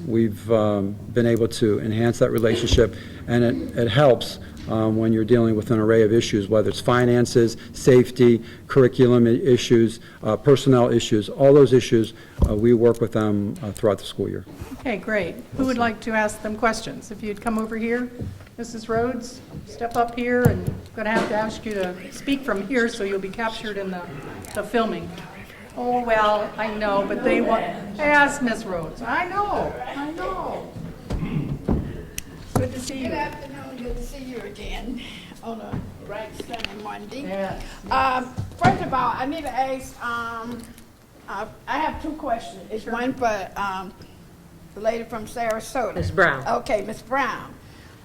we've been able to enhance that relationship, and it helps when you're dealing with an array of issues, whether it's finances, safety, curriculum issues, personnel issues, all those issues, we work with them throughout the school year. Okay, great. Who would like to ask them questions? If you'd come over here, Mrs. Rhodes, step up here, and I'm going to have to ask you to speak from here so you'll be captured in the filming. Oh, well, I know, but they want, ask Miss Rhodes. I know. Good to see you. Good afternoon, good to see you again on a bright sunny Monday. Yes. First of all, I need to ask, I have 2 questions. It's one for the lady from Sarasota. Ms. Brown. Okay, Ms. Brown.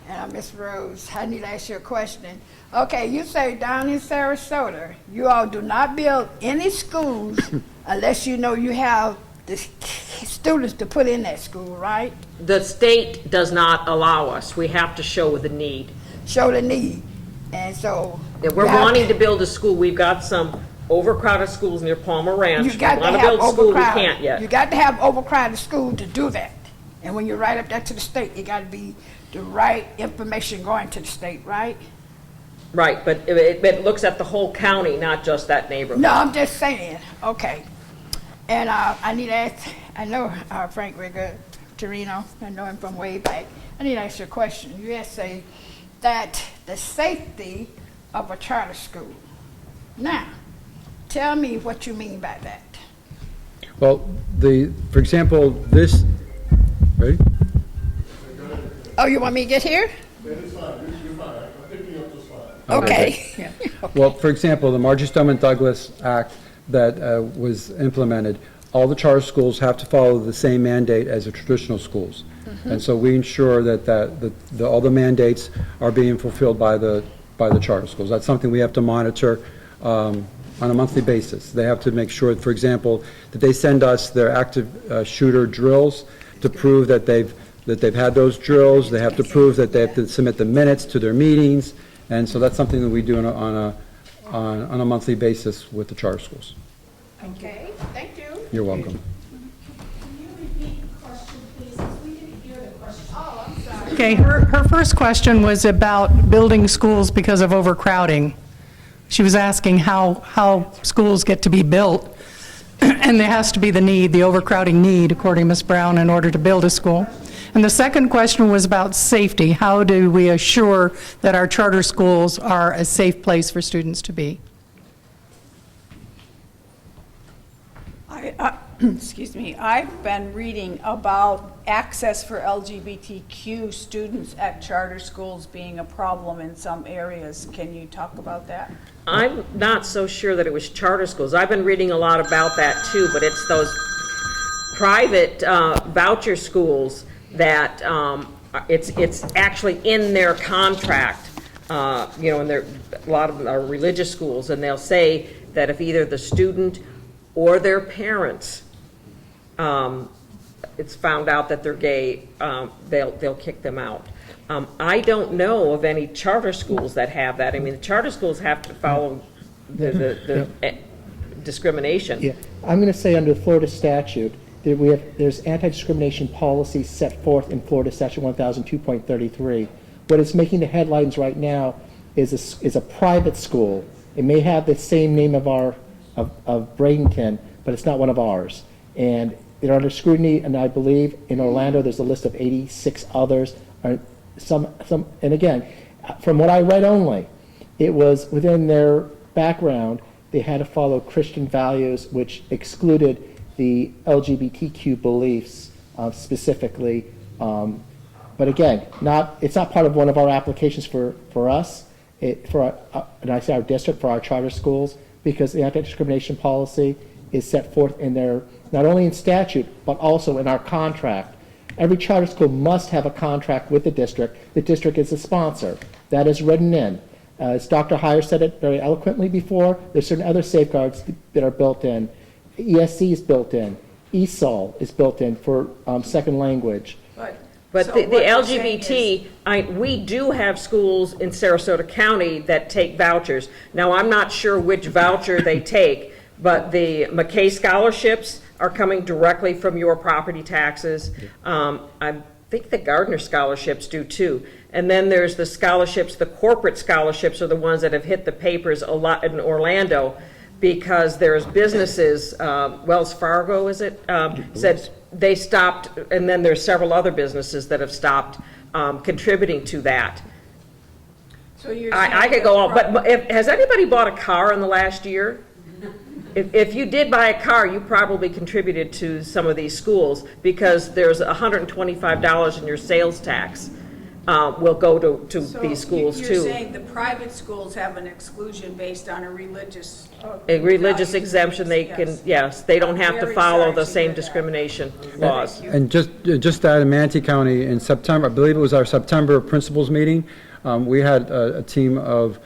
And Ms. Rose, I need to ask you a question. Okay, you say down in Sarasota, you all do not build any schools unless you know you have the students to put in that school, right? The state does not allow us. We have to show the need. Show the need. And so... Yeah, we're wanting to build a school. We've got some overcrowded schools near Palmer Ranch. You got We to want to have build a school, we overcrowded. can't yet. You got to have overcrowded school to do that. And when you write up that to the state, it got to be the right information going to the state, right? Right, but it looks at the whole county, not just that neighborhood. No, I'm just saying. Okay. And I need to ask, I know Frank Rigger, Torino, I know him from way back. I need to ask you a question. You had say that the safety of a charter school. Now, tell me what you mean by that. Well, for example, ready? Oh, you want me to get here? Okay. Yeah. Well, for example, the Marjorie Stoneman Douglas Act that was implemented, all the charter schools have to follow the same mandate as the traditional schools. And so we ensure that all the mandates are being fulfilled by the charter schools. That's something we have to monitor on a monthly basis. They have to make sure, for example, that they send us their active shooter drills to prove that they've had those drills. They have to prove that they have to submit the minutes to their meetings. And so that's something that we do on a monthly basis with the charter schools. Okay, thank you. You're welcome. Can you repeat the question, please? 'Cause we didn't hear the question. Oh, I'm sorry. Okay, her first question was about building schools because of overcrowding. She was asking how schools get to be built, and there has to be the need, the overcrowding need, according to Ms. Brown, in order to build a school. And the second question was about safety. How do we assure that our charter schools are a safe place for students to be? Excuse me, I've been reading about access for LGBTQ students at charter schools being a problem in some areas. Can you talk about that? I'm not so sure that it was charter schools. I've been reading a lot about that too, but it's those private voucher schools that it's actually in their contract, you know, and a lot of them are religious schools, and they'll say that if either the student or their parents it's found out that they're gay, they'll kick them out. I don't know of any charter schools that have that. I mean, the charter schools have to follow the discrimination. Yeah, I'm going to say under the Florida statute, there's anti-discrimination policy set forth in Florida Statute 1002.33. What is making the headlines right now is a private school. It may have the same name of Bradenton, but it's not one of ours. And they're under scrutiny, and I believe in Orlando there's a list of 86 others. And again, from what I read only, it was within their background, they had to follow Christian values, which excluded the LGBTQ beliefs specifically. But again, it's not part of one of our applications for us, and I say our district, for our charter schools, because the anti-discrimination policy is set forth in their, not only in statute, but also in our contract. Every charter school must have a contract with the district. The district is a sponsor. That is written in. As Dr. Heyer said it very eloquently before, there's certain other safeguards that are built in. ESC is built in. ESOL is built in for second language. But So the what you're saying LGBT, we do have schools in Sarasota County that take vouchers. Now, I'm not sure which voucher they take, but the McKay scholarships are coming directly from your property taxes. I think the Gardner scholarships do too. And then there's the scholarships, the corporate scholarships are the ones that have hit the papers a lot in Orlando, because there's businesses, Wells Fargo, is it, said they stopped, and then there's several other businesses that have stopped contributing to that. So you're I could go on, but has anybody bought a car in the last year? If you did buy a car, you probably contributed to some of these schools, because there's $125 in your sales tax will go to these schools too. You're saying the private schools have an exclusion based on a religious A religious values. exemption, they can, yes, they don't have to Very follow sorry the to same hear that. discrimination laws. And just that in Manatee County in September, I believe it was our September principals meeting, we had a team of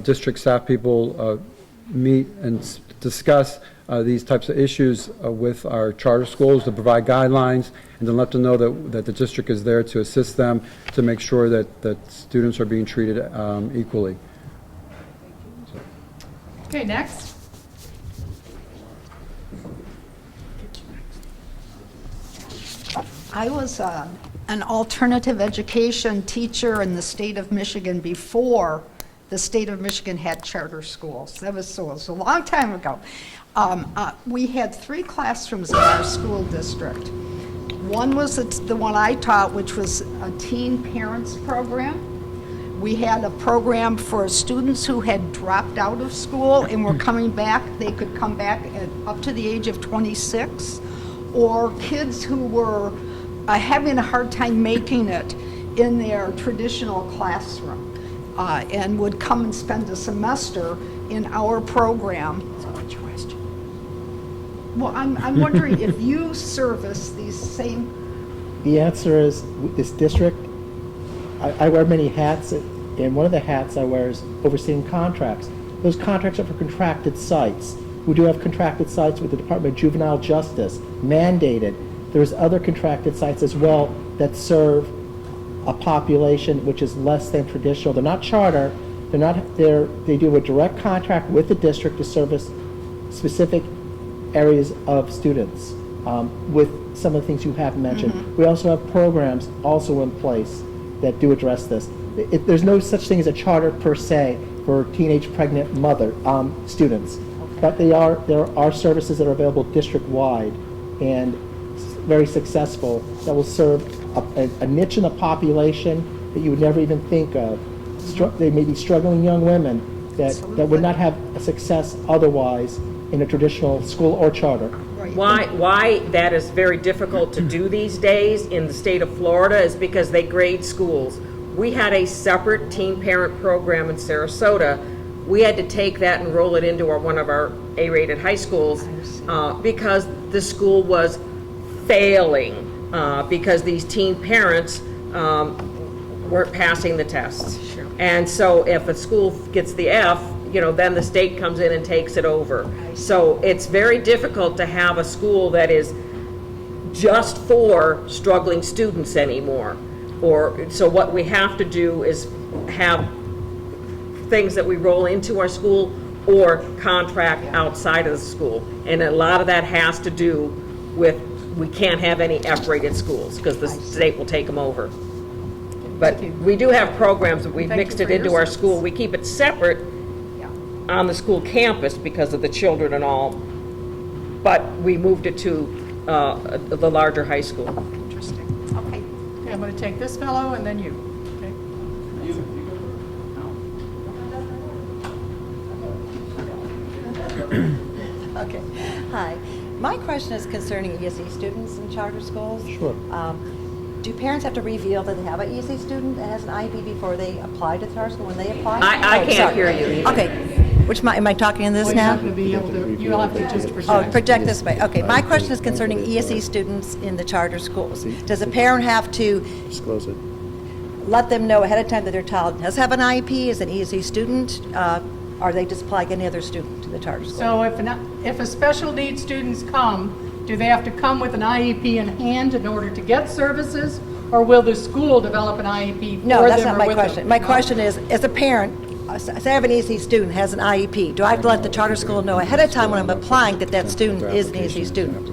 district staff people meet and discuss these types of issues with our charter schools, to provide guidelines and to let them know that the district is there to assist them, to make sure that students are being treated equally. Okay, next. I was an alternative education teacher in the state of Michigan before the state of Michigan had charter schools. That was so it was a long time ago. We had 3 classrooms in our school district. One was the one I taught, which was a teen parents program. We had a program for students who had dropped out of school and were coming back. They could come back up to the age of 26, or kids who were having a hard time making it in their traditional classroom and would come and spend a semester in our program. So what's your question? Well, I'm wondering if you service these same... The answer is, this district, I wear many hats, and one of the hats I wear is overseeing contracts. Those contracts are for contracted sites. We do have contracted sites with the Department of Juvenile Justice, mandated. There's other contracted sites as well that serve a population which is less than traditional. They're not charter, they do a direct contract with the district to service specific areas of students with some of the things you have mentioned. We also have programs also in place that do address this. There's no such thing as a charter per se for teenage pregnant students, but there are services that are available district-wide and very successful that will serve a niche in the population that you would never even think of. They may be struggling young women that would not have a success otherwise in a traditional school or charter. Why that is very difficult to do these days in the state of Florida is because they grade schools. We had a separate teen parent program in Sarasota. We had to take that and roll it into one of our A-rated high schools because the school was failing because these teen parents weren't passing the tests. And so if a school gets the F, then the state comes in and takes it over. So it's very difficult to have a school that is just for struggling students anymore. So what we have to do is have things that we roll into our school or contract outside of the school. And a lot of that has to do with we can't have any F-rated schools because the state will take them over. But we do have programs that we've mixed it into our school. We keep it separate on the school campus because of the children and all, but we moved it to the larger high school. Interesting. Okay. Okay, I'm going to take this fellow and then you. Okay. Hi. My question is concerning ESE students in charter schools. Sure. Do parents have to reveal that they have an ESE student that has an IEP before they apply to charter school when they apply? I can't hear you. Okay. Am I talking in this now? You'll have to just project. Oh, project this way. Okay. My question is concerning ESE students in the charter schools. Does a parent have to Disclose it. let them know ahead of time that their child does have an IEP, is an ESE student, or they just apply like any other student to the charter school? So if a special needs students come, do they have to come with an IEP in hand in order to get services, or will the school develop an IEP for them? No, that's not or my with them? question. My question is, as a parent, say I have an ESE student has an IEP, do I have to let the charter school know ahead of time when I'm applying that student is an ESE student?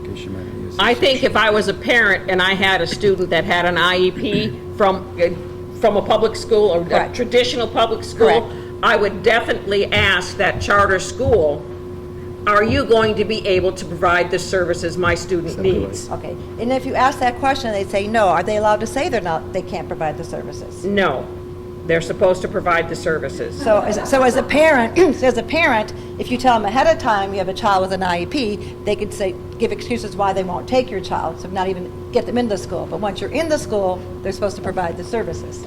I think if I was a parent and I had a student that had an IEP from a public school or a Correct. traditional public school, Correct. I would definitely ask that charter school, are you going to be able to provide the services my student needs? Okay, and if you ask that question, they say no, are they allowed to say they can't provide the services? No, they're supposed to provide the services. So as a parent, if you tell them ahead of time you have a child with an IEP, they could give excuses why they won't take your child, so not even get them into school. But once you're in the school, they're supposed to provide the services,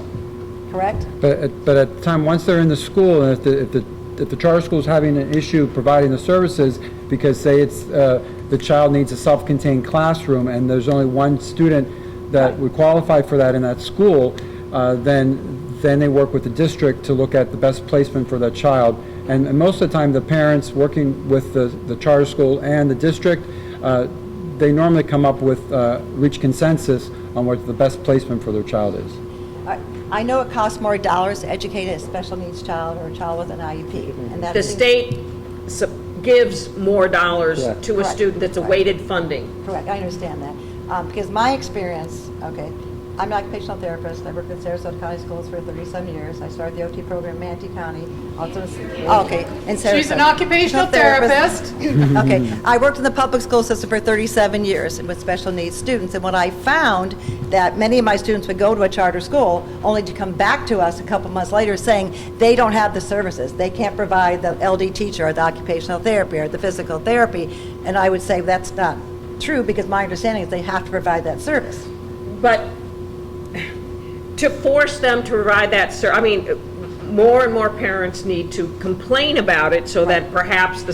correct? But at the time, once they're in the school, and if the charter school is having an issue providing the services, because say it's the child needs a self-contained classroom and there's only one student that would qualify for that in that school, then they work with the district to look at the best placement for that child. And most of the time, the parents working with the charter school and the district, they normally come up with reach consensus on what the best placement for their child is. I know it costs more dollars to educate a special needs child or a child with an IEP, and that The state gives more dollars Correct. to a Correct. student that's a weighted funding. Correct, I understand that. Because my experience, okay, I'm an occupational therapist. I worked in Sarasota County Schools for 37 years. I started the OT program in Manatee County. Also, in Sarasota. She's an occupational therapist. Okay, I worked in the public school system for 37 years with special needs students, and what I found that many of my students would go to a charter school only to come back to us a couple months later saying they don't have the services. They can't provide the LD teacher or the occupational therapy or the physical therapy, and I would say that's not true because my understanding is they have to provide that service. But to force them to provide that more and more parents need to complain about it so that perhaps the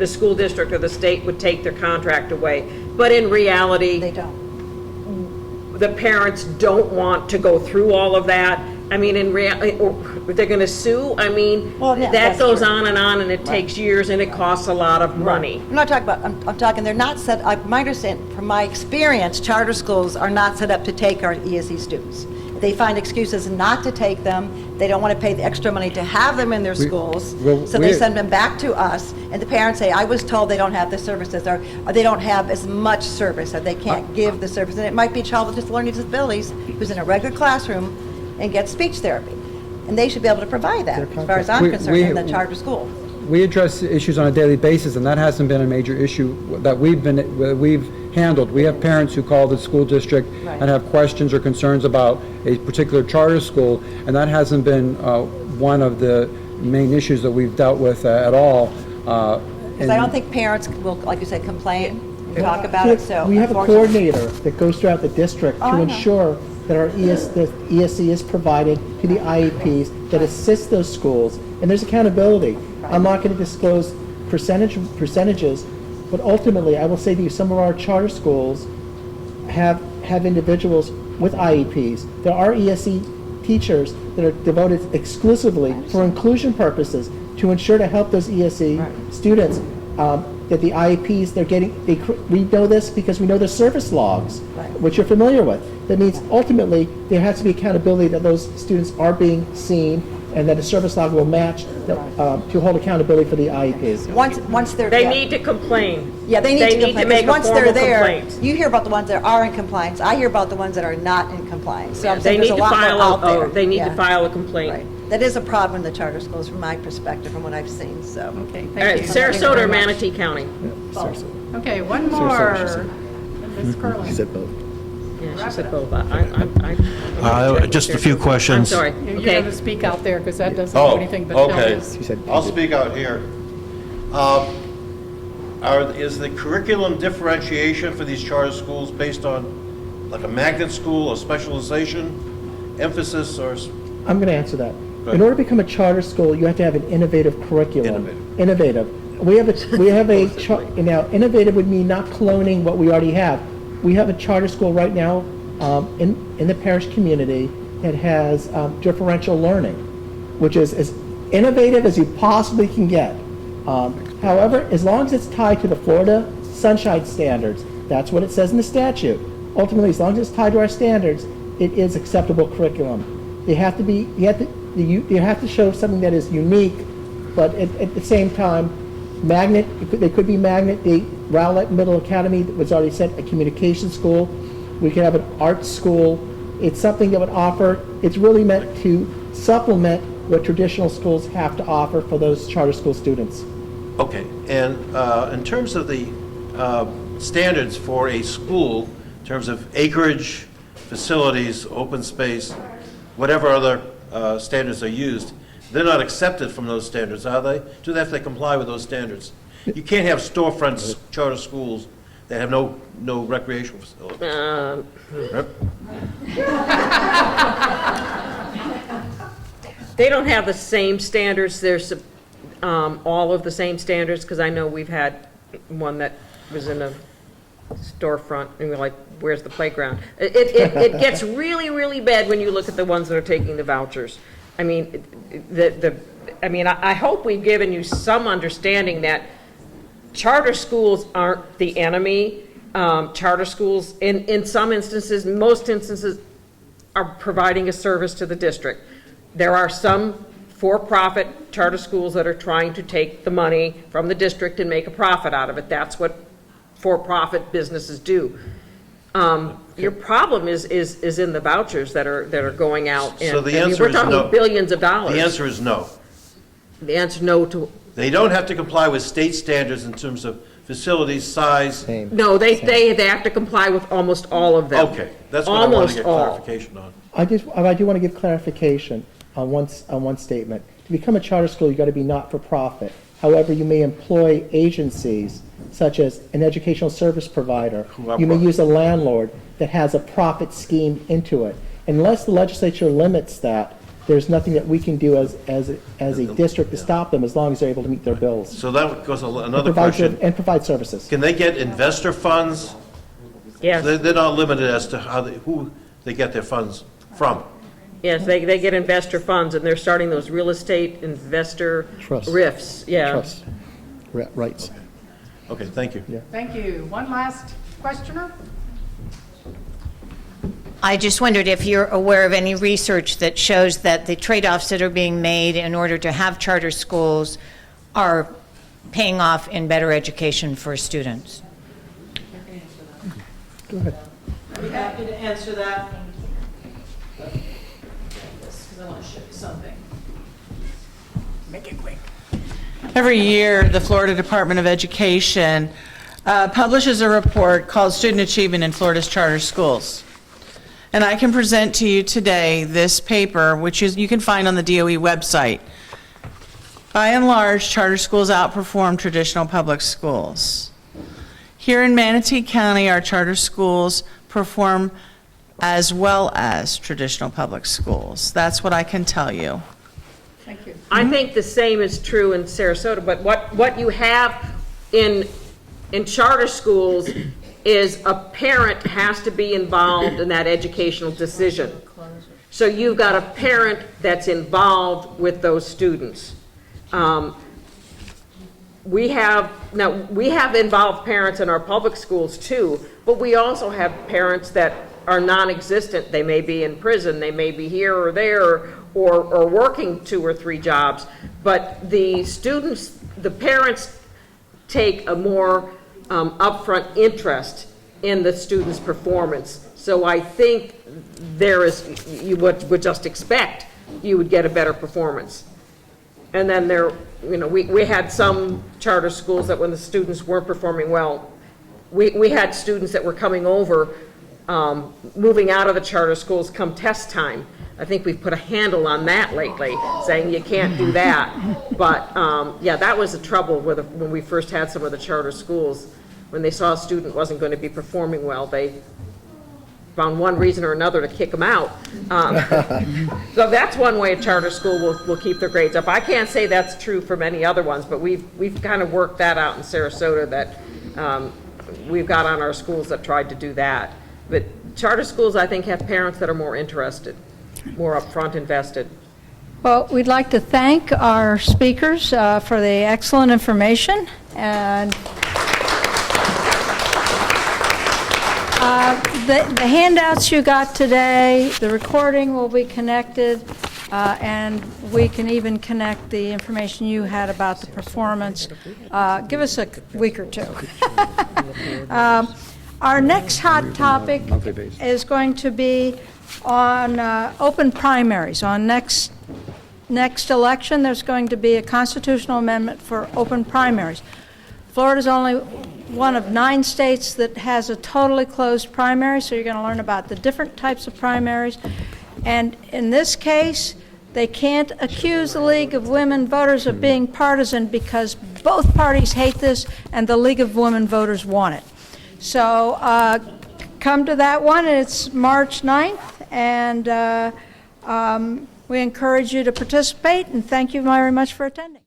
school district or the state would take their contract away. But in reality, They don't. the parents don't want to go through all of that. I mean, in reality, they're going to sue. I mean, Well, yeah, that that's goes true. on, and it takes years, and it costs a lot of money. I'm not talking about, I'm talking, they're not set, my understanding, from my experience, charter schools are not set up to take our ESE students. they find excuses not to take them. They don't want to pay the extra money to have them in their schools, well, so they we- send them back to us. And the parents say, I was told they don't have the services, or they don't have as much service, or they can't give the service. And it might be a child with just learning disabilities who's in a regular classroom and gets speech therapy. And they should be able to provide that, as far as I'm concerned, in the charter school. We address issues on a daily basis, and that hasn't been a major issue that we've handled. We have parents who call the school district Right. and have questions or concerns about a particular charter school, and that hasn't been one of the main issues that we've dealt with at all. Because I don't think parents will, like you said, complain and talk about it, so. We have a unfortunately- coordinator that goes throughout the district Oh, I to know. ensure that our the ESC is provided to the IEPs that assist those schools, and there's accountability. I'm not going to disclose percentages, but ultimately, I will say to you, some of our charter schools have individuals with IEPs. There are ESC teachers that are devoted exclusively for inclusion purposes to ensure to help those ESC students that the IEPs they're getting. We know this because we know the service logs, which you're familiar with. That means ultimately there has to be accountability that those students are being seen, and that a service log will match to hold accountability for the IEPs. Once they're They there. need to complain. Yeah, they need to complain, make because a once they're formal there, complaint. you hear about the ones that are in compliance, I hear about the ones that are not in compliance. So I'm They saying need there's to a lot more file, out there. they need to Yeah. file a complaint. Right. That is a problem in the charter schools from my perspective, from what I've seen, so. Okay, All right, thank you. Sarasota or Manatee County? Okay, one Sarasota, more. she said. Ms. She Curlin. said both. Yeah, she said both. I Just a few questions. I'm sorry. You Okay. have to speak out there, because that doesn't Oh, do anything but tell okay. us. She said. I'll speak out here. Is the curriculum differentiation for these charter schools based on like a magnet school or specialization, emphasis, or? I'm going to answer that. Good. In order to become a charter school, you have to have an innovative curriculum. Innovative. We have now, innovative would mean not cloning what we already have. We have a charter school right now in the parish community that has differential learning, which is as innovative as you possibly can get. However, as long as it's tied to the Florida Sunshine Standards, that's what it says in the statute. Ultimately, as long as it's tied to our standards, it is acceptable curriculum. They have to be, you have to show something that is unique, but at the same time, magnet, they could be magnet. The Rowlett Middle Academy was already said a communication school. We could have an art school. It's something that would offer, it's really meant to supplement what traditional schools have to offer for those charter school students. Okay, and in terms of the standards for a school, in terms of acreage, facilities, open space, whatever other standards are used, they're not accepted from those standards, are they? Do they have to comply with those standards? You can't have storefront charter schools that have no recreational facilities. They don't have the same standards, there's all of the same standards, because I know we've had one that was in a storefront, and we're like, where's the playground? It gets really, really bad when you look at the ones that are taking the vouchers. I mean, I hope we've given you some understanding that charter schools aren't the enemy. Charter schools, in some instances, most instances, are providing a service to the district. There are some for-profit charter schools that are trying to take the money from the district and make a profit out of it. That's what for-profit businesses do. Your problem is in the vouchers that are going out. So the I mean, answer we're is talking no. billions of dollars. The answer is no. The answer no to, They don't have to comply with state standards in terms of facilities, size. no, they have to comply with almost all of them. Okay, that's what I want to Almost get all. clarification on. I do want to give clarification on one statement. To become a charter school, you got to be not-for-profit. However, you may employ agencies such as an educational service provider. Who are You may profit. use a landlord that has a profit scheme into it. Unless the legislature limits that, there's nothing that we can do as a district to stop them as long as they're able to meet their bills. So that goes another question. And provide services. Can they get investor funds? Yes, They're not limited as to who they get their funds from. yes, they get investor funds, and they're starting those real estate investor Trust. RIFs, yeah. Trust. Rights. Okay, thank you. Yeah. Thank you. One last questioner? I just wondered if you're aware of any research that shows that the trade-offs that are being made in order to have charter schools are paying off in better education for students. Go ahead. I'd be happy to answer that. Because I want to show you something. Make it quick. Every year, the Florida Department of Education publishes a report called Student Achievement in Florida's Charter Schools. And I can present to you today this paper, which you can find on the DOE website. By and large, charter schools outperform traditional public schools. Here in Manatee County, our charter schools perform as well as traditional public schools. That's what I can tell you. Thank you. I think the same is true in Sarasota, but what you have in charter schools is a parent has to be involved in that educational decision. So you've got a parent that's involved with those students. We have involved parents in our public schools too, but we also have parents that are non-existent. They may be in prison, they may be here or there, or working 2 or 3 jobs. But the students, the parents take a more upfront interest in the student's performance. So I think you would just expect you would get a better performance. And then we had some charter schools that when the students weren't performing well, we had students that were coming over, moving out of the charter schools come test time. I think we've put a handle on that lately, saying you can't do that. But yeah, that was the trouble when we first had some of the charter schools. When they saw a student wasn't going to be performing well, they found one reason or another to kick them out. So that's one way a charter school will keep their grades up. I can't say that's true for many other ones, but we've kind of worked that out in Sarasota, that we've got on our schools that tried to do that. But charter schools, I think, have parents that are more interested, more upfront invested. Well, we'd like to thank our speakers for the excellent information, and the handouts you got today, the recording will be connected, and we can even connect the information you had about the performance. Give us a week or two. Our next hot topic is going to be on open primaries. On next election, there's going to be a constitutional amendment for open primaries. Florida's only one of 9 states that has a totally closed primary, so you're going to learn about the different types of primaries. And in this case, they can't accuse the League of Women Voters of being partisan because both parties hate this and the League of Women Voters want it. So come to that one. It's March 9th, and we encourage you to participate, and thank you very much for attending.